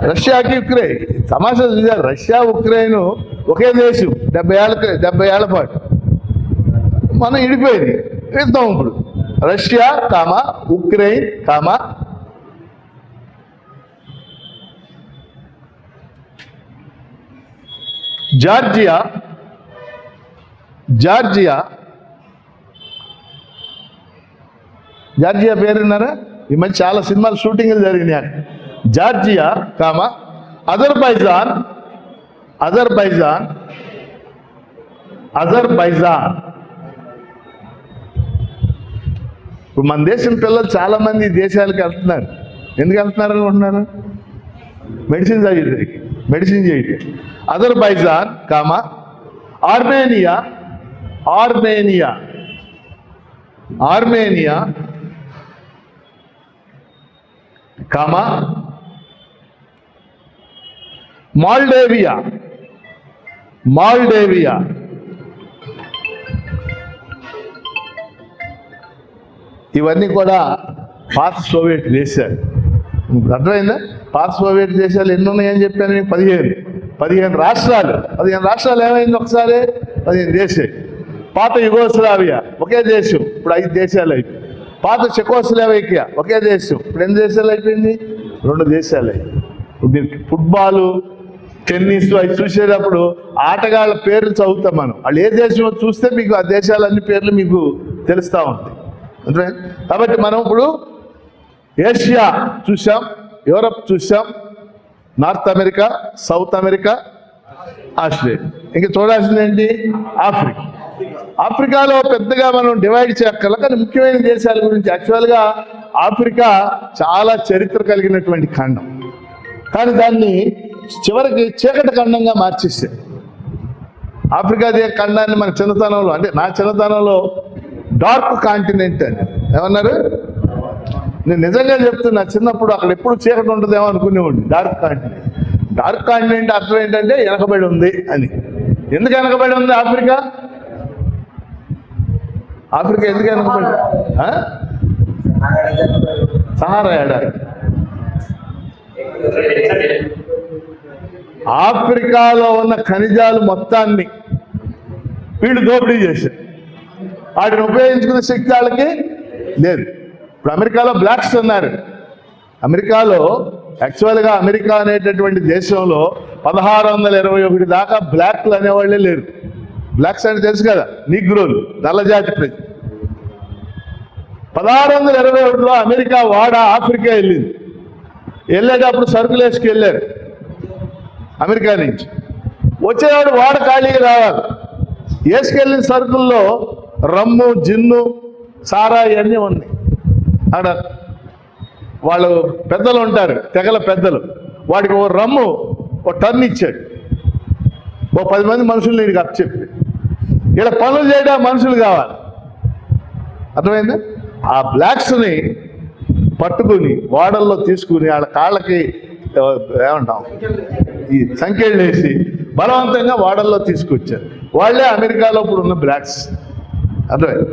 రష్యాకి ఉక్రెయిన్ తమాషా చూశారు. రష్యా ఉక్రెయిన్ ఒకే దేశం. 70 ఏళ్ల పాటు మనం ఇడిపోయింది. ఇద్దాం ఇప్పుడు. Russia, comma Ukraine, comma Georgia, Georgia, Georgia పేరున్నారా? ఈ మధ్య చాలా సినిమాలు షూటింగ్లు జరిగినాయి. Georgia, comma Azerbaijan, Azerbaijan, Azerbaijan. ఇప్పుడు మన దేశం పిల్లలు చాలా మంది దేశాలకు వెళ్తున్నారు. ఎందుకు వెళ్తున్నారు అనుకుంటున్నారు? మెడిసిన్ చదివి, మెడిసిన్ చేయటం. Azerbaijan, comma Armenia, Armenia, Armenia, comma Moldavia, Moldavia. ఇవన్నీ కూడా పాత సోవియట్ దేశాలు. అర్థమైందా? పాత సోవియట్ దేశాలు ఎన్ని ఉన్నాయని చెప్పాను మీకు? 15 రాష్ట్రాలు. 15 రాష్ట్రాలు ఏమైంది ఒకసారి? 15 దేశాలు. పాత యుగోస్లావియా ఒకే దేశం, ఇప్పుడు 5 దేశాలు అయిపోయింది. పాత చెకోస్లోవేకియా ఒకే దేశం, ఇప్పుడు ఎన్ని దేశాలు అయిపోయింది? 2 దేశాలు అయిపోయింది. ఫుట్బాలు, టెన్నిస్ అవి చూసేటప్పుడు ఆటగాళ్ళ పేర్లు చదువుతాం మనం. వాళ్ళు ఏ దేశమో చూస్తే మీకు ఆ దేశాలన్ని పేర్లు మీకు తెలుస్తూ ఉంటాయి. అంటే కాబట్టి మనం ఇప్పుడు ఏషియా చూసాం, యూరప్ చూసాం, north America, south America, Australia. ఇంకా చూడాల్సింది ఏంటి? ఆఫ్రికా. ఆఫ్రికాలో పెద్దగా మనం డివైడ్ చేయక్కర్ల, కానీ ముఖ్యమైన దేశాల గురించి. యాక్చువల్గా ఆఫ్రికా చాలా చరిత్ర కలిగినటువంటి ఖండం, కానీ దాన్ని చివరికి చీకటి ఖండంగా మార్చేసారు. ఆఫ్రికా ఖండాన్ని మన చిన్నతనంలో, అంటే నా చిన్నతనంలో డార్క్ కాంటినెంట్ అని ఏమన్నారు. నేను నిజంగా చెప్తున్నా, చిన్నప్పుడు అక్కడ ఎప్పుడు చీకటి ఉంటుందేమో అనుకునేవాడిని. Dark continent. డార్క్ కాంటినెంట్ అర్థం ఏంటంటే వెనకబడి ఉంది అని. ఎందుకు వెనకబడి ఉంది ఆఫ్రికా? ఆఫ్రికా ఎందుకు వెనకబడి? సహారా ఎడారి. ఆఫ్రికాలో ఉన్న ఖనిజాలు మొత్తాన్ని వీళ్ళు దోపిడీ చేశారు. వాటిని ఉపయోగించుకునే శక్తి వాళ్ళకి లేదు. ఇప్పుడు అమెరికాలో బ్లాక్స్ ఉన్నారు. అమెరికాలో యాక్చువల్గా అమెరికా అనేటటువంటి దేశంలో 1621 దాకా బ్లాక్లు అనేవాళ్ళే లేరు. బ్లాక్స్ అంటే తెలుసు కదా, నీగ్రోలు, నల్లజాతి ప్రజలు. 1621లో అమెరికా వాడ ఆఫ్రికా వెళ్ళింది. వెళ్ళేటప్పుడు సరుకులు వేసుకెళ్ళారు అమెరికా నుంచి. వచ్చేవాడు వాడ ఖాళీగా రావాలి. వేసుకెళ్ళిన సరుకుల్లో రమ్ము, జిన్ను, సారా ఇవన్నీ ఉన్నాయి. అక్కడ వాళ్ళు పెద్దలు ఉంటారు, తెగల పెద్దలు. వాడికి ఓ రమ్ము ఓ టర్న్ ఇచ్చాడు. ఓ 10 మంది మనుషులు నీకు అప్పచెప్పి, ఇలా పనులు చేయడం మనుషులు కావాలి. అర్థమైందా? ఆ బ్లాక్స్ని పట్టుకుని వాడల్లో తీసుకుని వాళ్ళ కాళ్ళకి ఏమంటాం ఈ సంఖ్యలు వేసి బలవంతంగా వాడల్లో తీసుకొచ్చారు. వాళ్ళే అమెరికాలో ఇప్పుడు ఉన్న బ్లాక్స్. అర్థమైంది?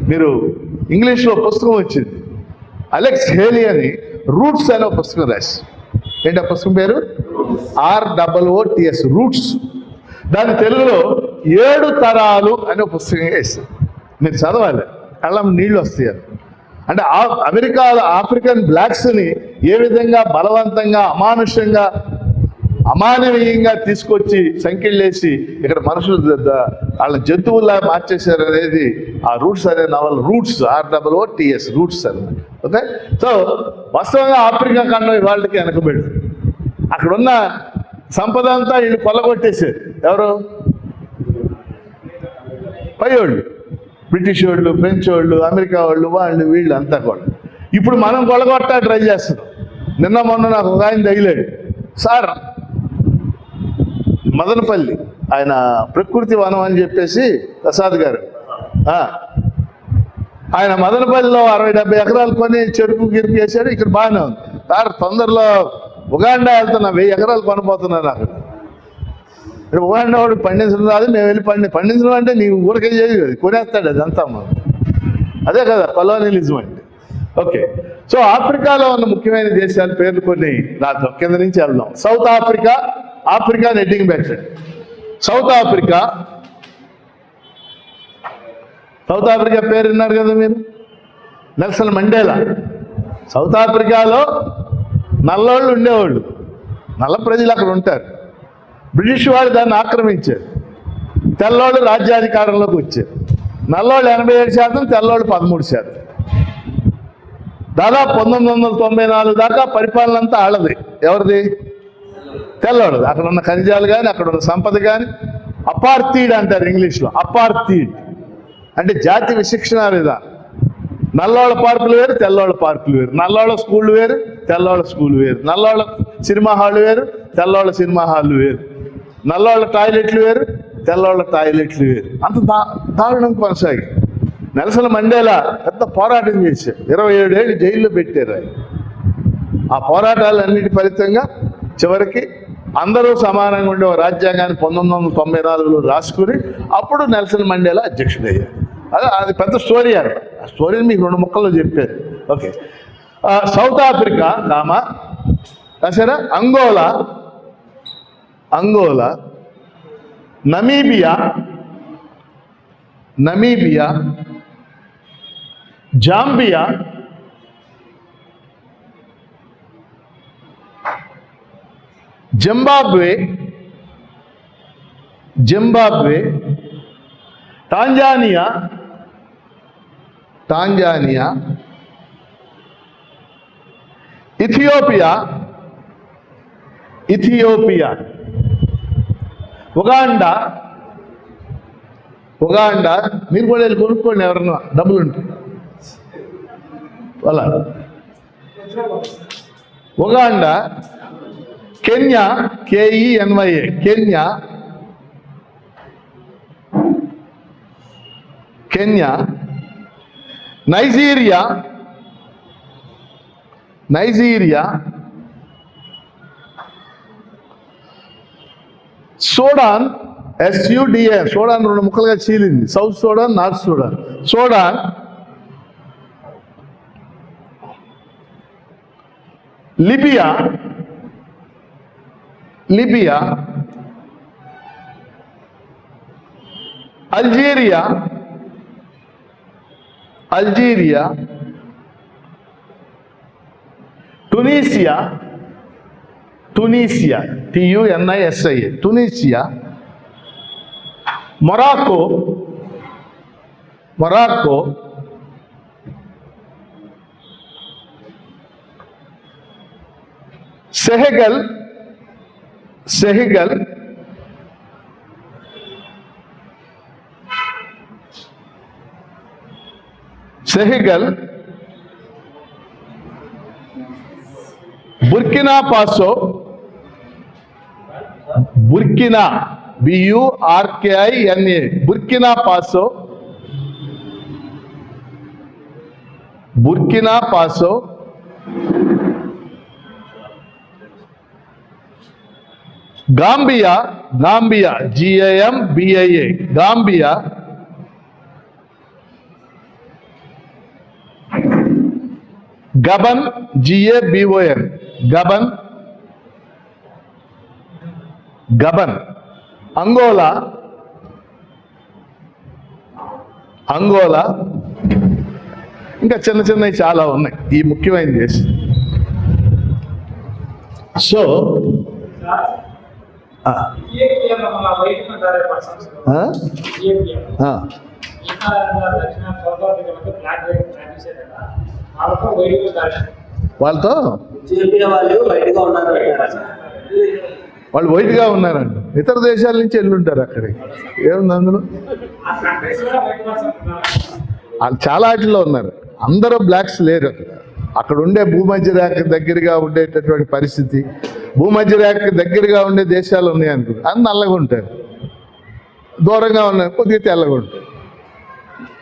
మీరు ఇంగ్లీష్లో పుస్తకం వచ్చింది, అలెక్స్ హేలీ అని రూట్స్ అనే పుస్తకం రాసి. ఏంటి ఆ పుస్తకం పేరు? ROOTS, roots. దాని తెలుగులో 7 తరాలు అనే పుస్తకం వేసారు. మీరు చదవాలి, కళ్ళ నీళ్ళు వస్తాయి. అంటే అమెరికా ఆఫ్రికన్ బ్లాక్స్ని ఏ విధంగా బలవంతంగా, అమానుషంగా, అమానవీయంగా తీసుకొచ్చి సంఖ్యలేసి ఇక్కడ మనుషులు వాళ్ళ జంతువుల్లా మార్చేశారు అనేది ఆ రూట్స్ అనే నవల. రూట్స్, ROOTS, రూట్స్ అన్నమాట. ఓకే. సో వాస్తవంగా ఆఫ్రికా ఖండం ఇవాళకి వెనకబడి, అక్కడున్న సంపద అంతా వీళ్ళు కొల్లగొట్టేశారు. ఎవరు? పైవాళ్ళు, బ్రిటిష్ వాళ్ళు, ఫ్రెంచ్ వాళ్ళు, అమెరికా వాళ్ళు, వాళ్ళు వీళ్ళు అంతా కూడా. ఇప్పుడు మనం కొల్లగొట్టా ట్రై చేస్తున్నాం. నిన్న మొన్న నాకు ఒక ఆయన తగిలాడు. సార్, మదనపల్లి ఆయన ప్రకృతి వనం అని చెప్పేసి ప్రసాద్ గారు, ఆయన మదనపల్లిలో 60-70 ఎకరాలు కొని చెరుకు గిరుకు వేసాడు. ఇక్కడ బాగానే ఉంది. సార్, తొందరలో ఉగాండా వెళ్తున్నా, 1000 ఎకరాలు కొనబోతున్నాను. అక్కడ ఇక్కడ ఉగాండా వాడు పండించడం రాదు, మేము వెళ్ళి పండించడం అంటే నీవు ఊరికే చేయదు కదా, కొనేస్తాడు అదంతా. మనం అదే కదా కొలోనియలిజం అంటే. ఓకే. సో ఆఫ్రికాలో ఉన్న ముఖ్యమైన దేశాల పేర్లు కొన్ని రాద్దాం. కింద నుంచి వెళ్దాం. South Africa. ఆఫ్రికా నెట్టింగ్ పెట్టండి. South Africa. సౌత్ ఆఫ్రికా పేరు విన్నారు కదా మీరు, నెల్సన్ మండేలా. సౌత్ ఆఫ్రికాలో నల్లోళ్ళు ఉండేవాళ్ళు, నల్ల ప్రజలు అక్కడ ఉంటారు. బ్రిటిష్ వాళ్ళు దాన్ని ఆక్రమించారు. తెల్లోళ్ళు రాజ్యాధికారంలోకి వచ్చారు. నల్లోళ్ళు 87%, తెల్లోళ్ళు 13%. దాదాపు 1994 దాకా పరిపాలన అంతా ఆళ్ళది. ఎవరిది? తెల్లోడు. అక్కడ ఉన్న ఖనిజాలు కానీ, అక్కడ ఉన్న సంపద కానీ. అపార్థీడ్ అంటారు ఇంగ్లీష్లో. అపార్థీడ్ అంటే జాతి విశిక్షణ విధానం. నల్లోళ్ళ పార్కులు వేరు, తెల్లోళ్ళ పార్కులు వేరు. నల్లోళ్ళ స్కూళ్ళు వేరు, తెల్లోళ్ళ స్కూల్ వేరు. నల్లోళ్ళ సినిమా హాళ్ళు వేరు, తెల్లోళ్ళ సినిమా హాళ్ళు వేరు. నల్లోళ్ళ టాయిలెట్లు వేరు, తెల్లోళ్ళ టాయిలెట్లు వేరు. అంత దారుణం కొనసాగి నెల్సన్ మండేలా పెద్ద పోరాటం చేశారు. 27 ఏళ్ళు జైల్లో పెట్టారు ఆయన. ఆ పోరాటాలన్నిటి ఫలితంగా చివరికి అందరూ సమానంగా ఉండే రాజ్యాంగాన్ని 1994లో రాసుకుని అప్పుడు నెల్సన్ మండేలా అధ్యక్షుడయ్యారు. అది పెద్ద స్టోరీ. ఆ స్టోరీని మీకు 2 ముక్కల్లో చెప్పారు. ఓకే. సౌత్ ఆఫ్రికా, సరే, Angola, Namibia, Zambia, Zimbabwe, Zimbabwe, Tanzania, Ethiopia, Uganda, మీరు కూడా వెళ్ళి కొనుక్కోండి ఎవరన్నా డబ్బులు ఉంటాయి అలా. Uganda, Kenya, KENYA, Kenya, Nigeria, Sudan, SUDAN, Sudan 2 ముక్కలుగా చీలింది, South Sudan, North Sudan, Libya, Algeria, Tunisia, TUNISIA, Tunisia, Morocco, Senegal, Burkina Faso, BURKINA, Burkina Faso, Gambia, GAMBIA, Gambia, Gabon, GABON, Gabon, Angola, ఇంకా చిన్నవి చాలా ఉన్నాయి ఈ ముఖ్యమైన దేశం. So వాళ్ళతో వాళ్ళు వైట్గా ఉన్నారండి, ఇతర దేశాల నుంచి వెళ్ళుంటారు అక్కడికి. ఏముంది అందులో? వాళ్ళు చాలా వాటిల్లో ఉన్నారు, అందరూ బ్లాక్స్ లేరు అక్కడ ఉండే భూమధ్య రేఖ దగ్గరగా ఉండేటటువంటి పరిస్థితి, భూమధ్య రేఖ దగ్గరగా ఉండే దేశాలు ఉన్నాయనుకో, అది నల్లగా ఉంటారు, దూరంగా ఉన్నారు కొద్దిగా తెల్లగా ఉంటారు.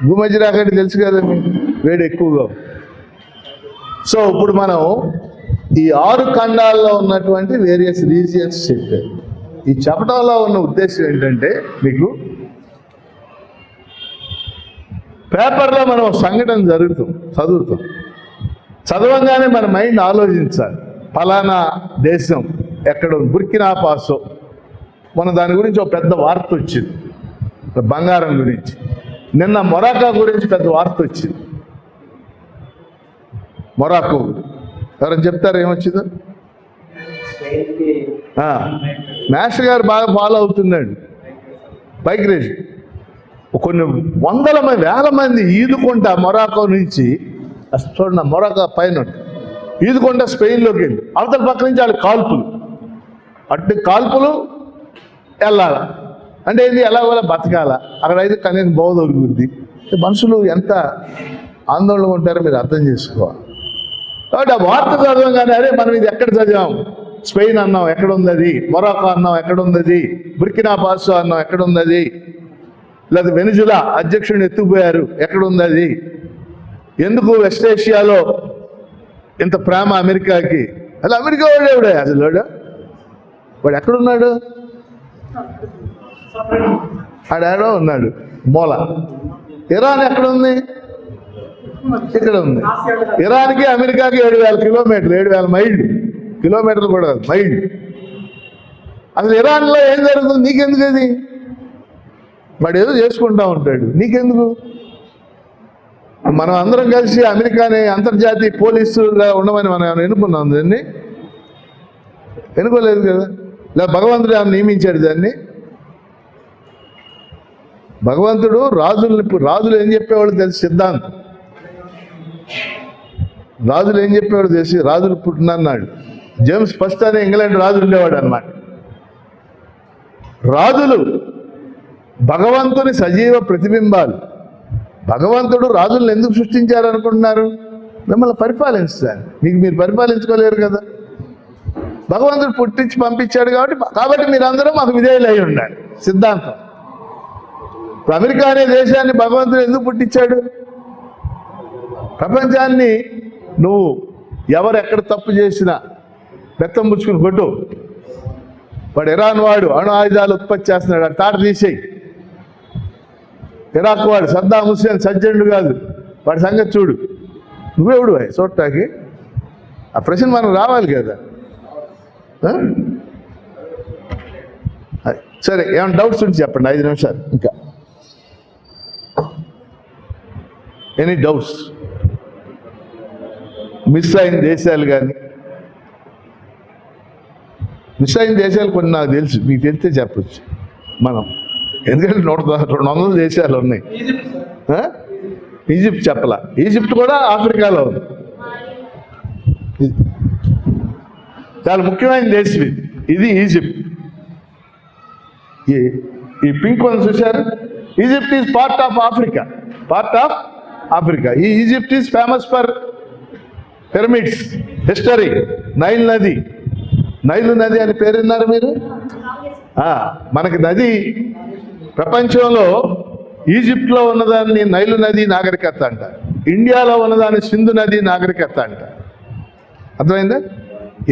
భూమధ్య రేఖ అంటే తెలుసు కదా మీకు, వేడి ఎక్కువగా. సో ఇప్పుడు మనం ఈ 6 ఖండాల్లో ఉన్నటువంటి వేరియస్ రీజియన్స్ చెప్పారు. ఈ చెప్పడంలో ఉన్న ఉద్దేశం ఏంటంటే, మీకు పేపర్లో మనం సంఘటన చదువుతాం, చదవంగానే మన మైండ్ ఆలోచించాలి, ఫలానా దేశం ఎక్కడ, బుర్కినా పాసో, మన దాని గురించి ఒక పెద్ద వార్త వచ్చింది, బంగారం గురించి. నిన్న మొరాకో గురించి పెద్ద వార్త వచ్చింది. మొరాకో ఎవరైనా చెప్తారు ఏమొచ్చిందో? మాస్టర్ గారు బాగా ఫాలో అవుతున్నాడు. బైక్ రేస్ కొన్ని వందల మంది, వేల మంది ఈదుకుంటా మొరాకో నుంచి, చూడండి మొరాకో పైన ఈదుకుంటా స్పెయిన్లోకి వెళ్ళి అవతల పక్క నుంచి వాళ్ళు కాల్పులు వెళ్ళాల అంటే ఇది ఎలాగోలా బతకాల, అక్కడ అయితే కనీసం బోధ దొరుకుద్ది. మనుషులు ఎంత ఆందోళన ఉంటారో మీరు అర్థం చేసుకోవాలి. కాబట్టి ఆ వార్త చదవగానే అరే మనం ఇది ఎక్కడ చదివాం, స్పెయిన్ అన్నాం ఎక్కడ ఉంది అది, మొరాకో అన్నాం ఎక్కడ ఉంది అది, బుర్కినా పాసో అన్నాం ఎక్కడ ఉంది అది, లేదా వెనిజులా అధ్యక్షుడిని ఎత్తుకుపోయారు ఎక్కడ ఉంది అది, ఎందుకు వెస్ట్ ఏషియాలో ఇంత ప్రేమ అమెరికాకి, అసలు అమెరికా వాడే అసలు వాడు ఎక్కడున్నాడు, ఆడాడో ఉన్నాడు మూల. ఇరాన్ ఎక్కడుంది, ఇక్కడ ఉంది. ఇరాన్కి అమెరికాకి 7,000 కిలోమీటర్లు, 7,000 మైళ్ళు, కిలోమీటర్లు కూడా మైళ్ళు. అసలు ఇరాన్లో ఏం జరుగుతుంది నీకెందుకు? అది వాడు ఏదో చేసుకుంటా ఉంటాడు, నీకెందుకు? మనం అందరం కలిసి అమెరికాని అంతర్జాతీయ పోలీసుగా ఉండమని మనం ఎన్నుకున్నాం, దాన్ని ఎన్నుకోలేదు కదా, లేదా భగవంతుడు నియమించాడు దాన్ని. భగవంతుడు రాజులు ఏం చెప్పేవాళ్ళు తెలిసి సిద్ధాంతం. రాజులు ఏం చెప్పేవాడు తెలిసి రాజులు పుట్టినన్నాడు. జేమ్స్ ఫస్ట్ అనే ఇంగ్లాండ్ రాజు ఉండేవాడు అన్నమాట. రాజులు భగవంతుని సజీవ ప్రతిబింబాలు. భగవంతుడు రాజులను ఎందుకు సృష్టించారనుకుంటున్నారు? మిమ్మల్ని పరిపాలించడానికి. మీరు పరిపాలించుకోలేరు కదా. భగవంతుడు పుట్టించి పంపించాడు కాబట్టి మీరందరూ మాకు విధేయులు అయి ఉండాలి సిద్ధాంతం. ఇప్పుడు అమెరికా అనే దేశాన్ని భగవంతుడు ఎందుకు పుట్టించాడు? ప్రపంచాన్ని నువ్వు ఎవరు ఎక్కడ తప్పు చేసినా బెత్తం పుచ్చుకుని కొట్టు. వాడు ఇరాన్ వాడు అణు ఆయుధాలు ఉత్పత్తి చేస్తున్నాడు, వాడు తాట తీసేయి. ఇరాక్ వాడు సద్దాం హుస్సేన్ సజ్జనుడు కాదు, వాడి సంగతి చూడు. నువ్వెవడు చూడటానికి? ఆ ప్రశ్న మనం రావాలి కదా. సరే, ఏమైనా డౌట్స్ ఉంటే చెప్పండి. 5 నిమిషాలు ఇంకా. Any doubts? మిస్ అయిన దేశాలు కానీ, మిస్ అయిన దేశాలు కొన్ని నాకు తెలుసు, మీకు తెలిస్తే చెప్పచ్చు మనం. ఎందుకంటే 200 దేశాలు ఉన్నాయి. ఈజిప్ట్ చెప్పలా. ఈజిప్ట్ కూడా ఆఫ్రికాలో ఉంది. చాలా ముఖ్యమైన దేశం ఇది ఈజిప్ట్. ఈ పింక్ వన్ చూశారు? Egypt is part of Africa. ఈ Egypt is famous for pyramids, history, Nile నది అని పేరు విన్నారు మీరు? మనకి నది ప్రపంచంలో ఈజిప్ట్లో ఉన్నదాన్ని నైలు నది నాగరికత అంటారు. ఇండియాలో ఉన్నదాన్ని సింధు నది నాగరికత అంటారు. అర్థమైందా?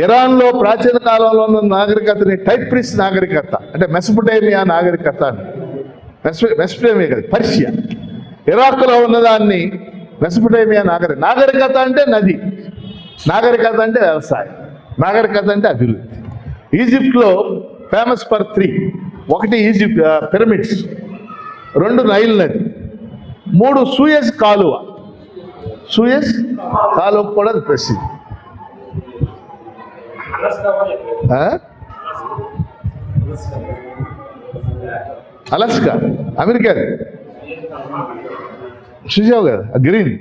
ఇరాన్లో ప్రాచీన కాలంలో ఉన్న నాగరికతని టైప్రిస్ నాగరికత అంటే మెసొపొటేమియా నాగరికత అని. మెసొపొటేమియా కదా, పర్షియా. ఇరాక్లో ఉన్నదాన్ని మెసొపొటేమియా నాగరికత అంటే నది, నాగరికత అంటే వ్యవసాయం, నాగరికత అంటే అభివృద్ధి. ఈజిప్ట్లో famous for 3. 1 Egypt pyramids, 2 Nile నది, 3 సూయజ్ కాలువ. సూయజ్ కాలువ కూడా ప్రసిద్ధి. అలస్కా అమెరికా చూసావు కదా, గ్రీన్.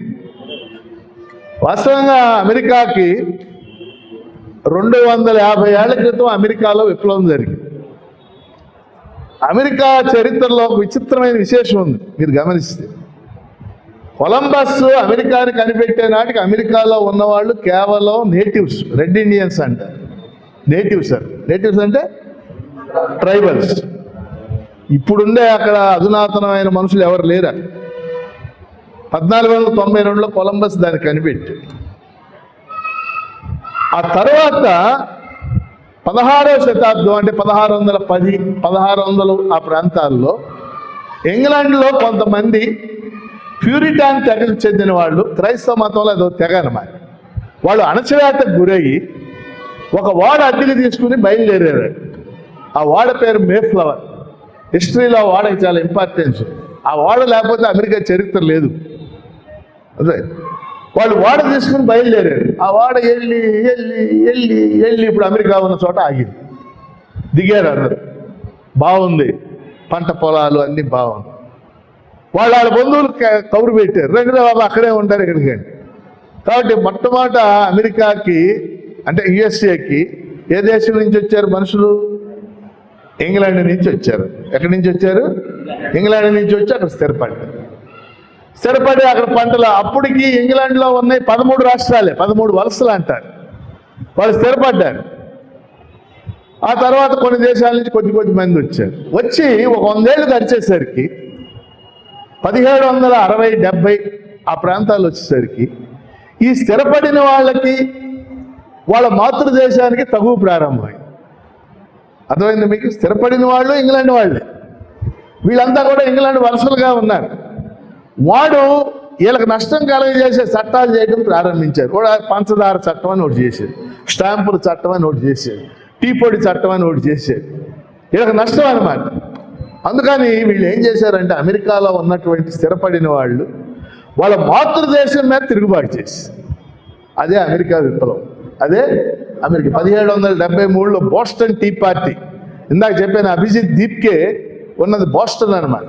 వాస్తవంగా అమెరికాకి 250 ఏళ్ల క్రితం అమెరికాలో విప్లవం జరిగింది. అమెరికా చరిత్రలో ఒక విచిత్రమైన విశేషం ఉంది మీరు గమనిస్తే. కొలంబస్ అమెరికాని కనిపెట్టే నాటికి అమెరికాలో ఉన్నవాళ్ళు కేవలం నేటివ్స్, రెడ్ ఇండియన్స్ అంటారు. నేటివ్స్ అంటే ట్రైబల్స్. ఇప్పుడుండే అక్కడ అధునాతనమైన మనుషులు ఎవరు లేరు. 1492లో కొలంబస్ దాన్ని కనిపెట్టి, ఆ తర్వాత 16వ శతాబ్దం అంటే 1610, 1600 ఆ ప్రాంతాల్లో ఇంగ్లాండ్లో కొంతమంది ప్యూరిటాన్ తెగకు చెందిన వాళ్ళు, క్రైస్తవ మతంలో అదో తెగ అన్నమాట, వాళ్ళు అణచివేతకు గురయ్యి ఒక వాడ అద్దెకి తీసుకుని బయలుదేరారు. ఆ వాడ పేరు మేఫ్లవర్. హిస్టరీలో వాడకి చాలా ఇంపార్టెన్స్. ఆ వాడ లేకపోతే అమెరికా చరిత్ర లేదు. అదే వాళ్ళు వాడ తీసుకుని బయలుదేరారు. ఆ వాడ వెళ్ళి ఇప్పుడు అమెరికా ఉన్న చోట ఆగింది. దిగారు అందరు. బాగుంది, పంట పొలాలు అన్నీ బాగుంది. వాళ్ళ బంధువులు కబురు పెట్టారు, రండి బాబు అక్కడే ఉంటారు ఇక్కడికి. కాబట్టి మొట్టమొదట అమెరికాకి అంటే యుఎస్ఏకి ఏ దేశం నుంచి వచ్చారు మనుషులు? ఇంగ్లాండ్ నుంచి వచ్చారు. ఎక్కడి నుంచి వచ్చారు? ఇంగ్లాండ్ నుంచి వచ్చి అక్కడ స్థిరపడి అక్కడ పంటలు. అప్పటికి ఇంగ్లాండ్లో ఉన్నాయి 13 రాష్ట్రాలే, 13 వలసలు అంటారు. వాళ్ళు స్థిరపడ్డారు. ఆ తర్వాత కొన్ని దేశాల నుంచి కొద్ది మంది వచ్చి ఒక 100 ఏళ్ళు గడిచేసరికి 1760, 70 ఆ ప్రాంతాలు వచ్చేసరికి ఈ స్థిరపడిన వాళ్ళకి వాళ్ళ మాతృదేశానికి తగువ ప్రారంభమైంది. అర్థమైంది మీకు? స్థిరపడిన వాళ్ళు ఇంగ్లాండ్ వాళ్ళే. వీళ్ళంతా కూడా ఇంగ్లాండ్ వలసలుగా ఉన్నారు. వాడు వీళ్ళకి నష్టం కలగజేసే చట్టాలు చేయడం ప్రారంభించారు. కూడా పంచదార చట్టం అని ఒకటి చేశారు, స్టాంపుల చట్టం అని ఒకటి చేశారు, టీ పొడి చట్టం అని ఒకటి చేశారు. వీళ్ళకి నష్టం అన్నమాట. అందుకని వీళ్ళు ఏం చేశారంటే అమెరికాలో ఉన్నటువంటి స్థిరపడిన వాళ్ళు వాళ్ళ మాతృదేశం మీద తిరుగుబాటు చేసి, అదే అమెరికా విప్లవం. అదే అమెరికా 1773లో బోస్టన్ టీ పార్టీ. ఇందాక చెప్పాను, అభిజిత్ దీప్కే ఉన్నది బోస్టన్ అన్నమాట.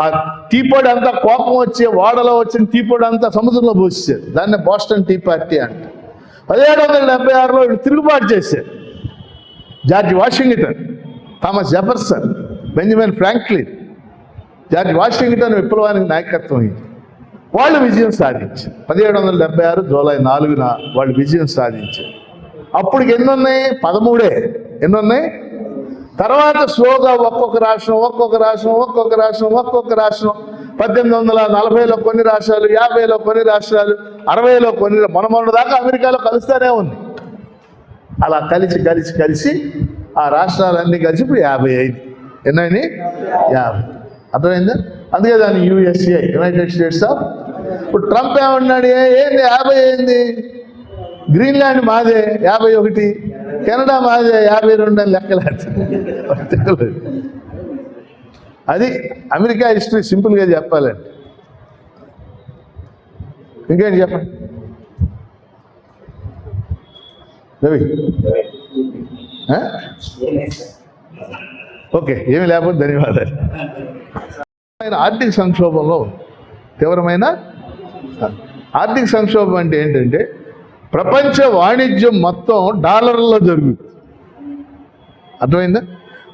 ఆ టీపోడి అంతా కోపం వచ్చి ఓడలో వచ్చిన టీపోడి అంతా సముద్రంలో పోసేశారు. దాన్ని బోస్టన్ టీ పార్టీ అంట. 1776లో వీళ్ళు తిరుగుబాటు చేశారు. George Washington, Thomas Jefferson, Benjamin Franklin, George Washington విప్లవానికి నాయకత్వం అయింది. వాళ్ళు విజయం సాధించారు. 1776 జూలై 4న వాళ్ళు విజయం సాధించారు. అప్పటికి ఎన్ని ఉన్నాయి? 13. ఎన్ని ఉన్నాయి? తర్వాత స్లోగా ఒక్కొక్క రాష్ట్రం 1840లో కొన్ని రాష్ట్రాలు, 50లో కొన్ని రాష్ట్రాలు, 60లో కొన్ని, మొన్న దాకా అమెరికాలో కలుస్తూనే ఉంది. అలా కలిసి ఆ రాష్ట్రాలన్నీ కలిసి ఇప్పుడు 50 అయింది. ఎన్నైనా 50. అర్థమైందా? అందుకే దాన్ని USA, యునైటెడ్ స్టేట్స్ ఆఫ్. ఇప్పుడు ట్రంప్ ఏమన్నాడు? ఏంది 50 అయింది? గ్రీన్లాండ్ మాదే 51, కెనడా మాదే 52 అని లెక్కలేదు. అది అమెరికా హిస్టరీ, సింపుల్గా చెప్పాలండి. ఇంకేంటి చెప్పండి రవి. ఓకే, ఏమి లేకపోతే ధన్యవాదాలు. ఆర్థిక సంక్షోభంలో తీవ్రమైన ఆర్థిక సంక్షోభం అంటే ఏంటంటే ప్రపంచ వాణిజ్యం మొత్తం డాలర్లలో జరుగుతుంది. అర్థమైందా?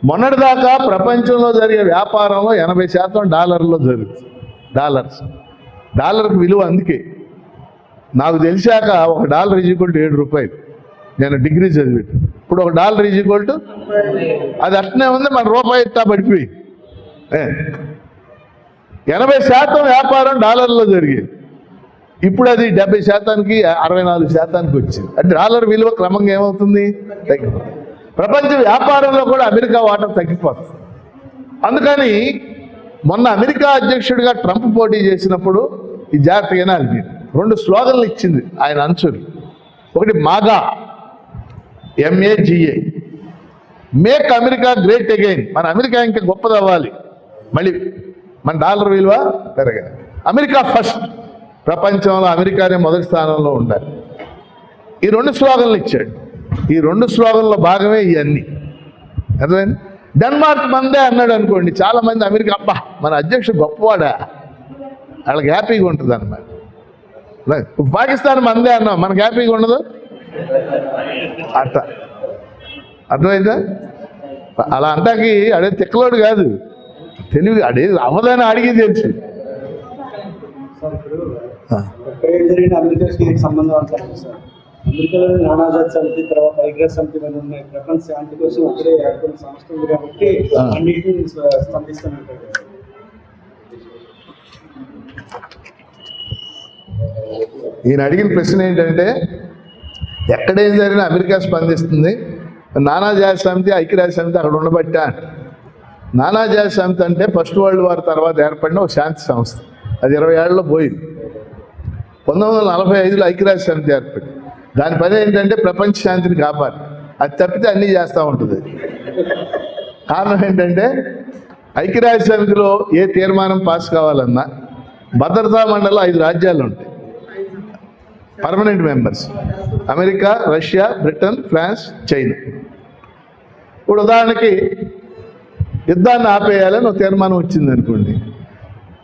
మొన్నటిదాకా ప్రపంచంలో జరిగే వ్యాపారంలో 80% డాలర్లో జరుగుతుంది. డాలర్కి విలువ. అందుకే నాకు తెలిసాక $1 = 7 రూపాయలు. నేను డిగ్రీ చదివి ఇప్పుడు $1 అది అట్నే ఉంది. మన రూపాయి ఇట్టా పడిపోయి 80% వ్యాపారం డాలర్లో జరిగేది. ఇప్పుడు అది 70%కి 64%కి వచ్చింది. అంటే డాలర్ విలువ క్రమంగా ఏమవుతుంది? తగ్గిపోతుంది. ప్రపంచ వ్యాపారంలో కూడా అమెరికా వాటా తగ్గిపోతుంది. అందుకని మొన్న అమెరికా అధ్యక్షుడిగా ట్రంప్ పోటీ చేసినప్పుడు ఈ జాగ్రత్తగా వినాలి. 2 స్లోగన్లు ఇచ్చింది ఆయన అంచులు. ఒకటి మాగా, MAGA, make America great again. మన అమెరికా ఇంకా గొప్పదవ్వాలి, మళ్ళీ మన డాలర్ విలువ పెరగాలి. అమెరికా ఫస్ట్, ప్రపంచంలో అమెరికానే మొదటి స్థానంలో ఉండాలి. ఈ 2 స్లోగన్లు ఇచ్చాడు. ఈ 2 స్లోగన్లో భాగమే ఇవన్నీ. అర్థమైంది? డెన్మార్క్ మందే అన్నాడు అనుకోండి, చాలామంది అమెరికా అబ్బా మన అధ్యక్షుడు గొప్పవాడా, వాళ్ళకి హ్యాపీగా ఉంటుంది అన్నమాట. పాకిస్తాన్ మందే అన్నాం, మనకు హ్యాపీగా ఉండదు అట్ట. అర్థమైందా? అలా అంటాకి అడే తిక్కలోడు కాదు, తెలివి అడే అవదని అడిగి తెలుసు. అమెరికాలో నానాజాతి సమితి, తర్వాత ఐక్యరాజ్య సమితి మీద ఉన్నాయి. ప్రపంచ శాంతి కోసం ఒకటే ఏర్పడిన సంస్థ ఉంది కాబట్టి అన్నింటినీ స్పందిస్తున్నట్టు. ఈయన అడిగిన ప్రశ్న ఏంటంటే ఎక్కడేం జరిగినా అమెరికా స్పందిస్తుంది. నానాజాతి సమితి, ఐక్యరాజ్య సమితి అక్కడ ఉండబట్టా. నానాజాతి సమితి అంటే ఫస్ట్ వరల్డ్ వార్ తర్వాత ఏర్పడిన ఒక శాంతి సంస్థ. అది 20 ఏళ్లలో పోయింది. 1945లో ఐక్యరాజ్య సమితి ఏర్పడింది. దాని పని ఏంటంటే ప్రపంచ శాంతిని కాపాడు. అది తప్పితే అన్నీ చేస్తూ ఉంటుంది. కారణం ఏంటంటే ఐక్యరాజ్య సమితిలో ఏ తీర్మానం పాస్ కావాలన్నా భద్రతా మండలిలో 5 రాజ్యాలు ఉంటాయి, permanent members. America, Russia, Britain, France, China. ఇప్పుడు ఉదాహరణకి యుద్ధాన్ని ఆపేయాలని ఒక తీర్మానం వచ్చింది అనుకోండి,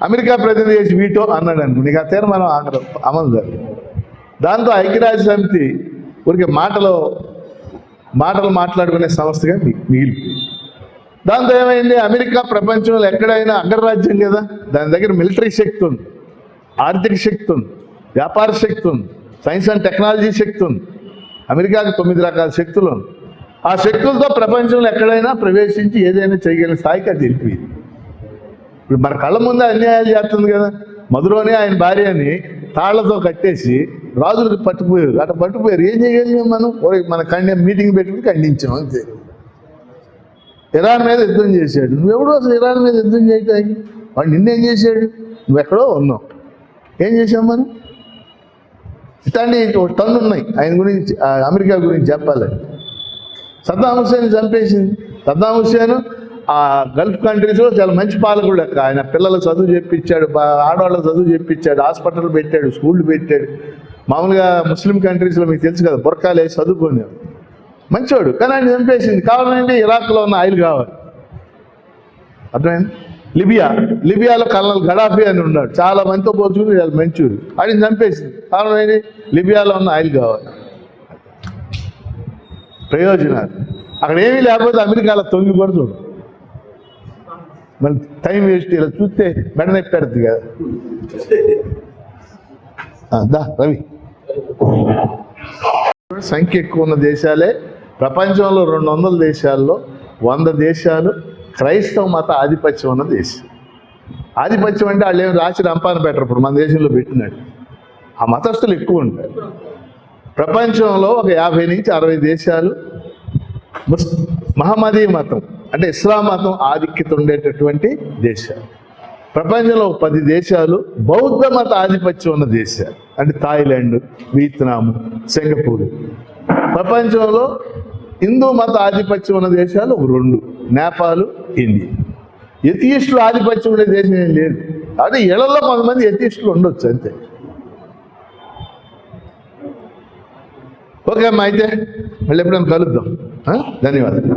అమెరికా ప్రతినిధి చేసి వీటో అన్నాడు అనుకోండి, ఇక ఆ తీర్మానం అమలు జరగదు. దాంతో ఐక్యరాజ్య సమితి ఊరికే మాటలు మాట్లాడుకునే సంస్థగా మిగిలిపోయింది. దాంతో ఏమైంది? అమెరికా ప్రపంచంలో ఎక్కడైనా అగ్రరాజ్యం కదా, దాని దగ్గర మిలిటరీ శక్తి ఉంది, ఆర్థిక శక్తి ఉంది, వ్యాపార శక్తి ఉంది, సైన్స్ అండ్ టెక్నాలజీ శక్తి ఉంది. అమెరికాకి 9 రకాల శక్తులు ఉంది. ఆ శక్తులతో ప్రపంచంలో ఎక్కడైనా ప్రవేశించి ఏదైనా చేయగలిగిన స్థాయికి అది వెళ్ళిపోయింది. ఇప్పుడు మన కళ్ళ ముందే అన్యాయాలు చేస్తుంది కదా. మధులోనే ఆయన భార్యని తాళ్లతో కట్టేసి రాజులకు పట్టుకుపోయారు. అట్లా పట్టుకుపోయారు. ఏం చేయగలిగాం మనం? మన మీటింగ్ పెట్టుకుని ఖండించాం అంతే. ఇరాన్ మీద యుద్ధం చేశాడు. నువ్వెవడో అసలు ఇరాన్ మీద యుద్ధం చేయటానికి? వాడు నిన్నేం చేశాడు? నువ్వెక్కడో ఉన్నావు. ఏం చేసాం మనం? ఇట్లాంటి ఒక టన్ను ఉన్నాయి ఆయన గురించి, అమెరికా గురించి చెప్పాలని. సద్దాం హుస్సేన్ చంపేసింది. సద్దాం హుస్సేన్ ఆ గల్ఫ్ కంట్రీస్లో చాలా మంచి పాలకుడు లెక్క. ఆయన పిల్లలకు చదువు చెప్పించాడు, ఆడవాళ్ళకు చదువు చెప్పించాడు, హాస్పిటల్ పెట్టాడు, స్కూళ్ళు పెట్టాడు. మామూలుగా ముస్లిం కంట్రీస్లో మీకు తెలుసు కదా, బుర్కాలు వేసి చదువుకునేవాడు, మంచివాడు. కానీ ఆయన చంపేసింది. కావాలంటే ఇరాక్లో ఉన్న ఆయిల్ కావాలి. అర్థమైంది? లిబియాలో కల్నల్ గడాఫీ అని ఉన్నాడు, చాలా మందితో పోల్చుకుని వాళ్ళు మంచూరు అని చంపేసింది. కారణం ఏంటి? లిబియాలో ఉన్న ఆయిల్ కావాలి, ప్రయోజనాలు. అక్కడ ఏమీ లేకపోతే అమెరికాలో తొంగి కూడా చూడు, మళ్ళీ టైం వేస్ట్. ఇలా చూస్తే మెడనొప్పి పెడుతుంది కదా. దా రవి, సంఖ్య ఎక్కువ ఉన్న దేశాలే ప్రపంచంలో 200 దేశాల్లో 100 దేశాలు క్రైస్తవ మత ఆధిపత్యం ఉన్న దేశం. ఆధిపత్యం అంటే వాళ్ళు ఏమి రాసి రంపాన పెట్టరు, ఇప్పుడు మన దేశంలో పెట్టినట్టు. ఆ మతస్థులు ఎక్కువ ఉంటారు. ప్రపంచంలో ఒక 50 నుంచి 60 దేశాలు మహమ్మదీ మతం అంటే ఇస్లాం మతం ఆధిక్యత ఉండేటటువంటి దేశాలు. ప్రపంచంలో 10 దేశాలు బౌద్ధ మత ఆధిపత్యం ఉన్న దేశాలు అంటే థాయిలాండ్, వియత్నాం, సింగపూర్. ప్రపంచంలో హిందూ మత ఆధిపత్యం ఉన్న దేశాలు 2, నేపాల్, ఇండియా. ఎథియిస్టులు ఆధిపత్యం ఉండే దేశం ఏం లేదు. అదే ఇళ్లలో కొంతమంది ఎథియిస్టులు ఉండొచ్చు అంతే. ఓకే అమ్మా, అయితే మళ్ళీ ఎప్పుడైనా కలుద్దాం. ధన్యవాదాలు.